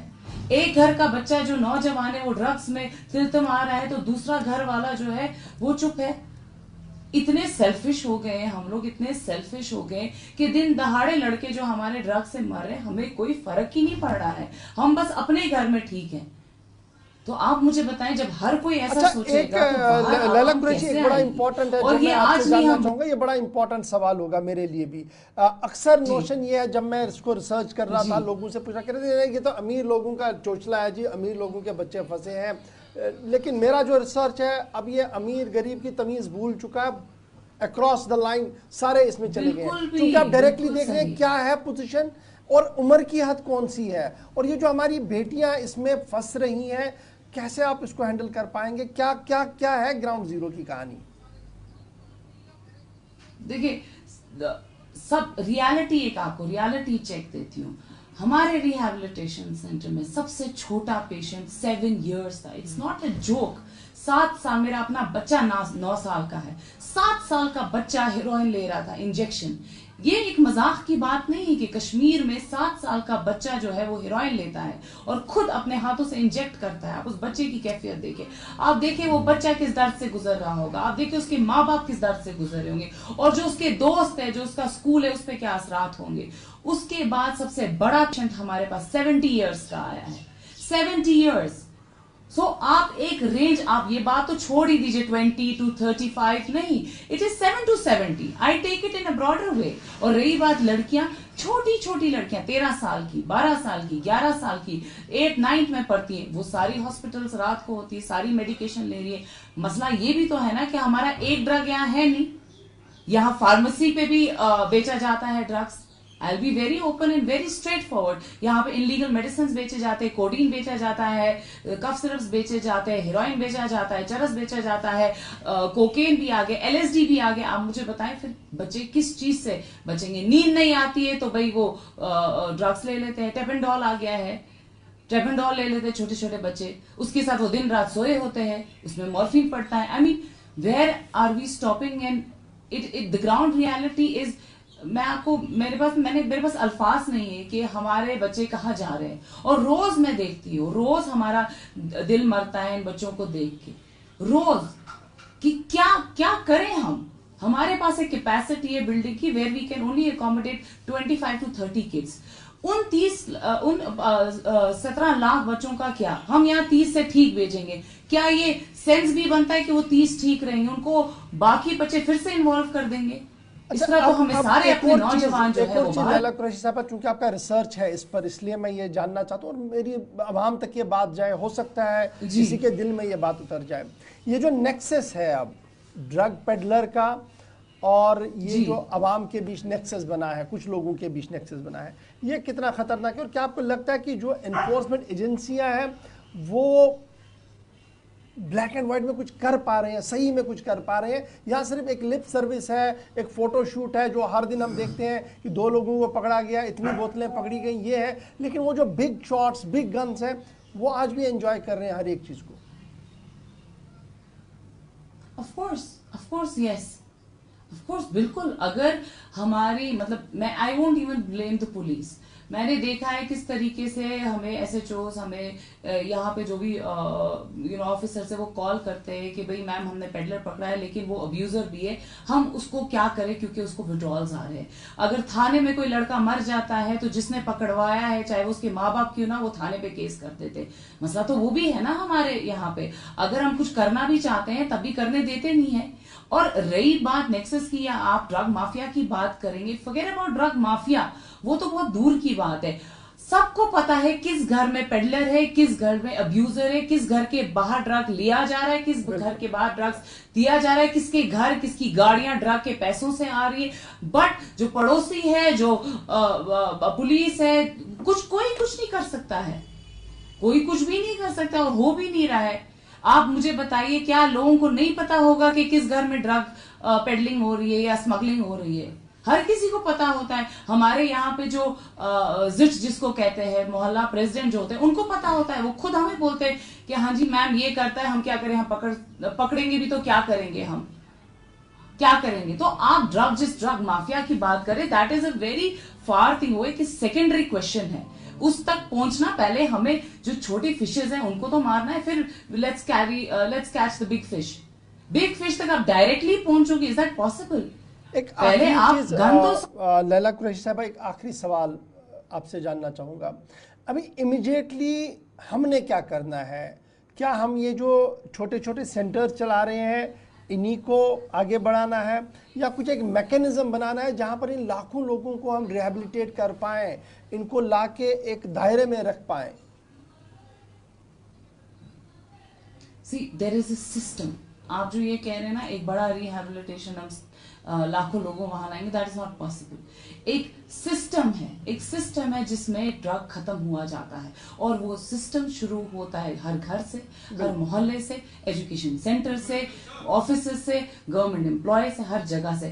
एक घर का बच्चा जो नौजवान है वो ड्रग्स में तिलतमा रहा है, तो दूसरा घर वाला जो है वो चुप है। इतने सेल्फिश हो गए हम लोग, इतने सेल्फिश हो गए कि दिन दहाड़े लड़के जो हमारे ड्रग से मर रहे हैं, हमें कोई फर्क ही नहीं पड़ रहा है, हम बस अपने घर में ठीक हैं। तो आप मुझे बताएं, जब हर कोई ऐसा सोचेगा तो लैला कुरैशी, एक बड़ा इंपॉर्टेंट है और जो ये मैं आपसे आज भी जानना हम चाहूंगा, ये बड़ा इंपॉर्टेंट सवाल होगा मेरे लिए भी। अक्सर नोशन ये है, जब मैं इसको रिसर्च कर रहा था, लोगों से पूछा कर रहे थे, ये तो अमीर लोगों का चोचला है जी, अमीर लोगों के बच्चे फंसे हैं। लेकिन मेरा जो रिसर्च है, अब ये अमीर गरीब की तमीज भूल चुका है, अक्रॉस द लाइन सारे इसमें चले गए हैं। क्योंकि आप डायरेक्टली देख रहे हैं क्या है पोजीशन और उम्र की हद कौन सी है, और ये जो हमारी बेटियां इसमें फंस रही हैं, कैसे आप इसको हैंडल कर पाएंगे? क्या क्या क्या है ग्राउंड जीरो की कहानी? देखिए, सब रियलिटी, एक आपको रियलिटी चेक देती हूँ। हमारे रिहैबिलिटेशन सेंटर में सबसे छोटा पेशेंट 7 years था। It's not a joke. 7 साल, मेरा अपना बच्चा 9 साल का है, 7 साल का बच्चा हेरोइन ले रहा था, इंजेक्शन। ये एक मजाक की बात नहीं है कि कश्मीर में 7 साल का बच्चा जो है वो हेरोइन लेता है और खुद अपने हाथों से इंजेक्ट करता है। आप उस बच्चे की कैफियत देखें, आप देखिए वो बच्चा किस दर्द से गुजर रहा होगा, आप देखिए उसके माँ बाप किस दर्द से गुजर रहे होंगे, और जो उसके दोस्त है, जो उसका स्कूल है, उस पर क्या असरात होंगे। उसके बाद सबसे बड़ा पेशेंट हमारे पास 70 years का आया है, 70 years। सो आप एक रेंज, आप ये बात तो छोड़ ही दीजिए 20 to 35, नहीं, it is 7 to 70। I take it in a broader way. और रही बात लड़कियां, छोटी छोटी लड़कियां 13 साल की, 12 साल की, 11 साल की, 8th 9th में पढ़ती हैं, वो सारी हॉस्पिटल्स रात को होती है, सारी मेडिकेशन ले रही है। मसला ये भी तो है ना कि हमारा एक ड्रग यहाँ है नहीं, यहाँ फार्मेसी पे भी बेचा जाता है drugs. I will be very open and very straight forward. यहाँ पे इनलीगल मेडिसिन बेचे जाते हैं, कोडीन बेचा जाता है, कफ सिरप्स बेचे जाते हैं, हेरोइन बेचा जाता है, चरस बेचा जाता है, कोकेन भी आ गए, LSD भी आ गए। आप मुझे बताएं फिर बच्चे किस चीज से बचेंगे? नींद नहीं आती है तो भाई वो ड्रग्स ले लेते हैं, टेपेंडॉल आ गया है, टेपेंडॉल ले लेते हैं छोटे छोटे बच्चे, उसके साथ वो दिन रात सोए होते हैं, उसमें मॉर्फिन पड़ता है। I mean where are we stopping? And the ground reality is, मैं आपको, मेरे पास अल्फाज नहीं है कि हमारे बच्चे कहाँ जा रहे हैं। और रोज मैं देखती हूँ, रोज हमारा दिल मरता है इन बच्चों को देख के, रोज, कि क्या क्या करें हम। हमारे पास एक कैपेसिटी है बिल्डिंग की where we can only accommodate 25 to 30 kids. उन 17 लाख बच्चों का क्या हम यहाँ 30 से ठीक भेजेंगे? क्या ये सेंस भी बनता है कि वो 30 ठीक रहेंगे, उनको बाकी बच्चे फिर से इन्वॉल्व कर देंगे? इस तरह तो हमें सारे अपने नौजवान जो है वो बाहर। लैला कुरैशी साहब, चूंकि आपका रिसर्च है इस पर, इसलिए मैं ये जानना चाहता हूँ और मेरी आवाम तक ये बात जाए, हो सकता है किसी के दिल में ये बात उतर जाए। ये जो नेक्सस है अब ड्रग पेडलर का और ये जो आवाम के बीच नेक्सस बना है, कुछ लोगों के बीच नेक्सस बना है, ये कितना खतरनाक है? और क्या आपको लगता है कि जो एनफोर्समेंट एजेंसियां हैं वो ब्लैक एंड व्हाइट में कुछ कर पा रहे हैं, सही में कुछ कर पा रहे हैं, या सिर्फ एक लिप सर्विस है, एक फोटो शूट है जो हर दिन हम देखते हैं कि 2 लोगों को पकड़ा गया, इतनी बोतलें पकड़ी गई, ये है, लेकिन वो जो बिग शॉट्स, बिग गन्स हैं, वो आज भी एंजॉय कर रहे हैं हर एक चीज को? Of course yes, of course, बिल्कुल। अगर हमारी, मतलब मैं, I won't even blame the police. मैंने देखा है किस तरीके से हमें एसएचओस, हमें यहाँ पे जो भी ऑफिसर से वो कॉल करते हैं कि भाई मैम हमने पेडलर पकड़ा है लेकिन वो अब्यूजर भी है, हम उसको क्या करें क्योंकि उसको विड्रॉल्स आ रहे हैं। अगर थाने में कोई लड़का मर जाता है तो जिसने पकड़वाया है, चाहे वो उसके माँ बाप क्यों ना, वो थाने पे केस कर देते। मसला तो वो भी है ना हमारे यहाँ पे। अगर हम कुछ करना भी चाहते हैं तब भी करने देते नहीं है। और रही बात नेक्सस की, या आप ड्रग माफिया की बात करेंगे, फॉरगेट अबाउट ड्रग माफिया, वो तो बहुत दूर की बात है। सबको पता है किस घर में पेडलर है, किस घर में अब्यूजर है, किस घर के बाहर ड्रग लिया जा रहा है, किस घर के बाहर ड्रग्स दिया जा रहा है, किसके घर, किसकी गाड़ियां ड्रग के पैसों से आ रही है। बट जो पड़ोसी है, जो पुलिस है, कोई कुछ नहीं कर सकता है, कोई कुछ भी नहीं कर सकता और हो भी नहीं रहा है। आप मुझे बताइए, क्या लोगों को नहीं पता होगा कि किस घर में ड्रग पेडलिंग हो रही है या स्मगलिंग हो रही है? हर किसी को पता होता है। हमारे यहाँ पे जो जिट जिसको कहते हैं, मोहल्ला प्रेसिडेंट जो होते हैं, उनको पता होता है। वो खुद हमें बोलते हैं कि हाँ जी मैम ये करता है, हम क्या करें, हम पकड़ेंगे भी तो क्या करेंगे, हम क्या करेंगे? तो आप जिस ड्रग माफिया की बात करें, that is a very far thing, वो एक सेकेंडरी क्वेश्चन है। उस तक पहुंचना, पहले हमें जो छोटी फिशेज हैं उनको तो मारना है, फिर let's catch the big fish. Big fish तक आप डायरेक्टली पहुंचोगे, इज दैट पॉसिबल? एक पहले आखिरी आप चीज, गन तो लैला कुरैशी साहबा, एक आखिरी सवाल आपसे जानना चाहूँगा। अभी इमिडिएटली हमने क्या करना है? क्या हम ये जो छोटे छोटे सेंटर चला रहे हैं इन्हीं को आगे बढ़ाना है, या कुछ एक मैकेनिज्म बनाना है जहाँ पर इन लाखों लोगों को हम रिहेबिलिटेट कर पाएँ, इनको ला के एक दायरे में रख पाएँ? सी देयर इज अ सिस्टम। आप जो ये कह रहे हैं ना, एक बड़ा रिहेबिलिटेशन, हम लाखों लोगों वहां लाएंगे, दैट इज नॉट पॉसिबल। एक सिस्टम है जिसमें ड्रग खत्म हुआ जाता है, और वो सिस्टम शुरू होता है हर घर से, हर मोहल्ले से, एजुकेशन सेंटर से, ऑफिस से, गवर्नमेंट एम्प्लॉय से, हर जगह से।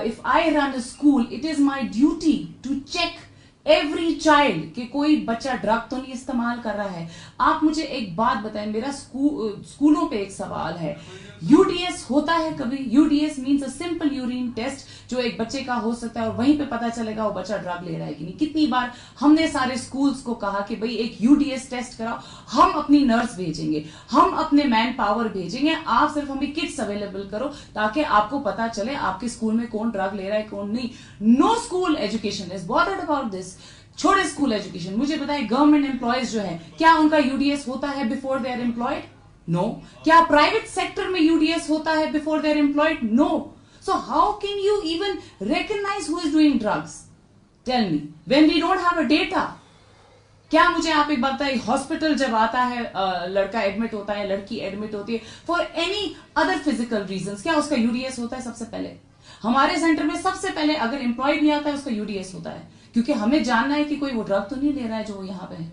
If I run a school, it is my duty to check every child कि कोई बच्चा ड्रग तो नहीं इस्तेमाल कर रहा है। आप मुझे एक बात बताएं, मेरा स्कूलों पे एक सवाल है, यूडीएस होता है कभी? UDS means a simple urine test जो एक बच्चे का हो सकता है, और वहीं पे पता चलेगा वो बच्चा ड्रग ले रहा है कि नहीं। कितनी बार हमने सारे स्कूल्स को कहा कि भाई एक यूडीएस टेस्ट कराओ, हम अपनी नर्स भेजेंगे, हम अपने मैन पावर भेजेंगे, आप सिर्फ हमें किट्स अवेलेबल करो ताकि आपको पता चले आपके स्कूल में कौन ड्रग ले रहा है कौन नहीं। No school education is bothered about this. छोड़े स्कूल एजुकेशन, मुझे बताएं गवर्नमेंट एम्प्लॉयज जो है, क्या उनका यूडीएस होता है before they are employed? No. क्या प्राइवेट सेक्टर में यूडीएस होता है before they are employed? No. So how can you even recognize who is doing drugs? Tell me, when we don't have a data. क्या मुझे आप एक बात बताइए, हॉस्पिटल जब आता है, लड़का एडमिट होता है, लड़की एडमिट होती है for any other physical reasons, क्या उसका यूडीएस होता है? सबसे पहले हमारे सेंटर में सबसे पहले अगर एम्प्लॉयड नहीं आता है उसका यूडीएस होता है, क्योंकि हमें जानना है कि कोई वो ड्रग तो नहीं ले रहा है जो यहाँ पे है।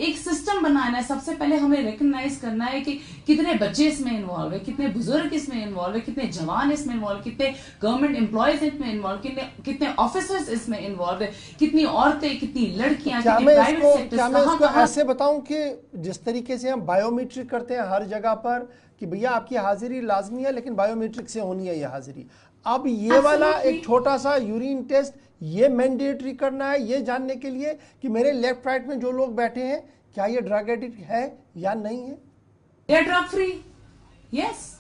एक सिस्टम बनाना है। सबसे पहले हमें रिकॉग्नाइज करना है कि कितने बच्चे इसमें इन्वॉल्व है, कितने बुजुर्ग इसमें इन्वॉल्व है, कितने जवान इसमें इन्वॉल्व, कितने गवर्नमेंट एम्प्लॉयज इसमें इन्वॉल्व, कितने ऑफिसर्स इसमें इन्वॉल्व है, कितनी औरतें, कितनी लड़कियां, कितनी प्राइवेट सेक्टर। क्या मैं इसको ऐसे बताऊं कि जिस तरीके से हम बायोमेट्रिक करते हैं हर जगह पर कि भैया आपकी हाजिरी लाजमी है, लेकिन बायोमेट्रिक से होनी है ये हाजिरी, अब ये वाला एक छोटा सा यूरिन टेस्ट ये मैंडेटरी करना है, ये जानने के लिए कि मेरे लेफ्ट राइट में जो लोग बैठे हैं क्या ये ड्रग एडिक्ट है या नहीं है। They are drug free. Yes,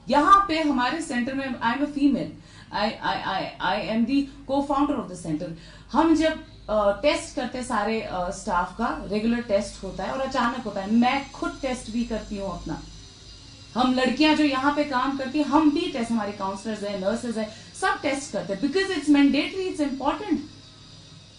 यहाँ पे हमारे सेंटर में, I am a female, I am the cofounder of the centre. हम जब टेस्ट करते सारे स्टाफ का रेगुलर टेस्ट होता है और अचानक होता है, मैं खुद टेस्ट भी करती हूँ अपना। हम लड़कियां जो यहाँ पे काम करती हैं हम भी टेस्ट, हमारे काउंसलर्स हैं, नर्सेज हैं, सब टेस्ट करते हैं, because it's mandatory, it's important,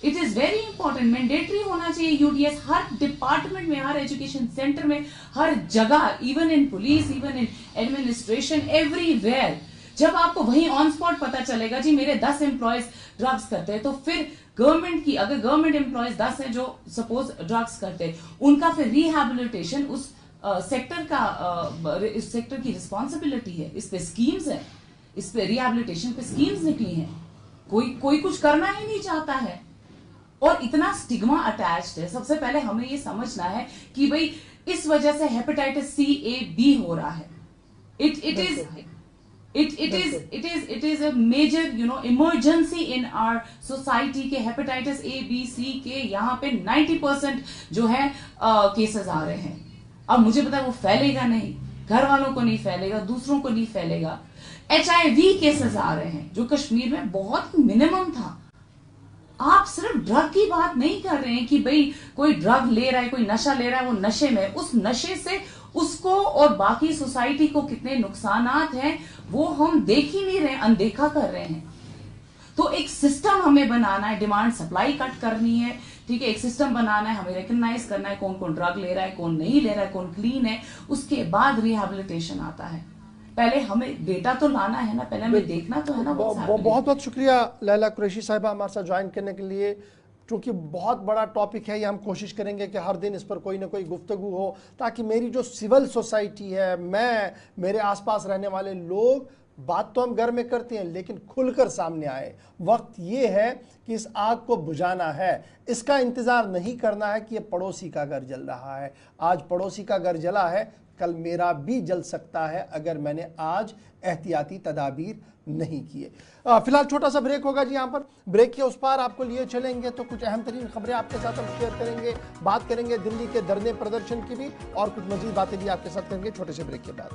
it is very important. Mandatory होना चाहिए यूडीएस हर डिपार्टमेंट में, हर एजुकेशन सेंटर में, हर जगह, even in police, even in administration, everywhere. जब आपको वहीं ऑन स्पॉट पता चलेगा जी मेरे 10 एम्प्लॉयज ड्रग्स करते हैं, तो फिर गवर्नमेंट की, अगर गवर्नमेंट एम्प्लॉयज 10 हैं जो सपोज ड्रग्स करते हैं, उनका फिर रिहैबिलिटेशन उस सेक्टर का, इस सेक्टर की रिस्पॉन्सिबिलिटी है। इस पे स्कीम्स है, इस पे रिहैबिलिटेशन पे स्कीम्स निकली हैं। कोई कुछ करना ही नहीं चाहता है, और इतना स्टिग्मा अटैच्ड है। सबसे पहले हमें ये समझना है कि भाई इस वजह से हेपेटाइटिस सी, ए, बी हो रहा है। It is a major, emergency in our society के हेपेटाइटिस ए, बी, सी के यहाँ पे 90% जो है केसेस आ रहे हैं। अब मुझे पता है वो फैलेगा नहीं, घर वालों को नहीं फैलेगा, दूसरों को नहीं फैलेगा। HIV केसेस आ रहे हैं जो कश्मीर में बहुत मिनिमम था। आप सिर्फ ड्रग की बात नहीं कर रहे हैं कि भाई कोई ड्रग ले रहा है, कोई नशा ले रहा है, वो नशे में, उस नशे से उसको और बाकी सोसाइटी को कितने नुकसानात हैं वो हम देख ही नहीं रहे, अनदेखा कर रहे हैं। तो एक सिस्टम हमें बनाना है, डिमांड सप्लाई कट करनी है, ठीक है, एक सिस्टम बनाना है, हमें रिकॉग्नाइज करना है कौन कौन ड्रग ले रहा है, कौन नहीं ले रहा है, कौन क्लीन है, उसके बाद रिहैबिलिटेशन आता है। पहले हमें डेटा तो लाना है ना, पहले हमें देखना तो है ना। बहुत बहुत शुक्रिया लैला कुरैशी साहिबा हमारे साथ ज्वाइन करने के लिए। क्योंकि बहुत बड़ा टॉपिक है ये, हम कोशिश करेंगे कि हर दिन इस पर कोई ना कोई गुफ्तगू हो, ताकि मेरी जो सिविल सोसाइटी है, मैं, मेरे आसपास रहने वाले लोग, बात तो हम घर में करते हैं लेकिन खुलकर सामने आए। वक्त ये है कि इस आग को बुझाना है, इसका इंतज़ार नहीं करना है कि ये पड़ोसी का घर जल रहा है। आज पड़ोसी का घर जला है, कल मेरा भी जल सकता है अगर मैंने आज एहतियाती तदाबीर नहीं किए। फिलहाल छोटा सा ब्रेक होगा जी। यहाँ पर ब्रेक के उस पार आपको लिए चलेंगे तो कुछ अहम तरीन खबरें आपके साथ हम शेयर करेंगे, बात करेंगे दिल्ली के धरने प्रदर्शन की भी और कुछ मजीद बातें भी आपके साथ करेंगे छोटे से ब्रेक के बाद।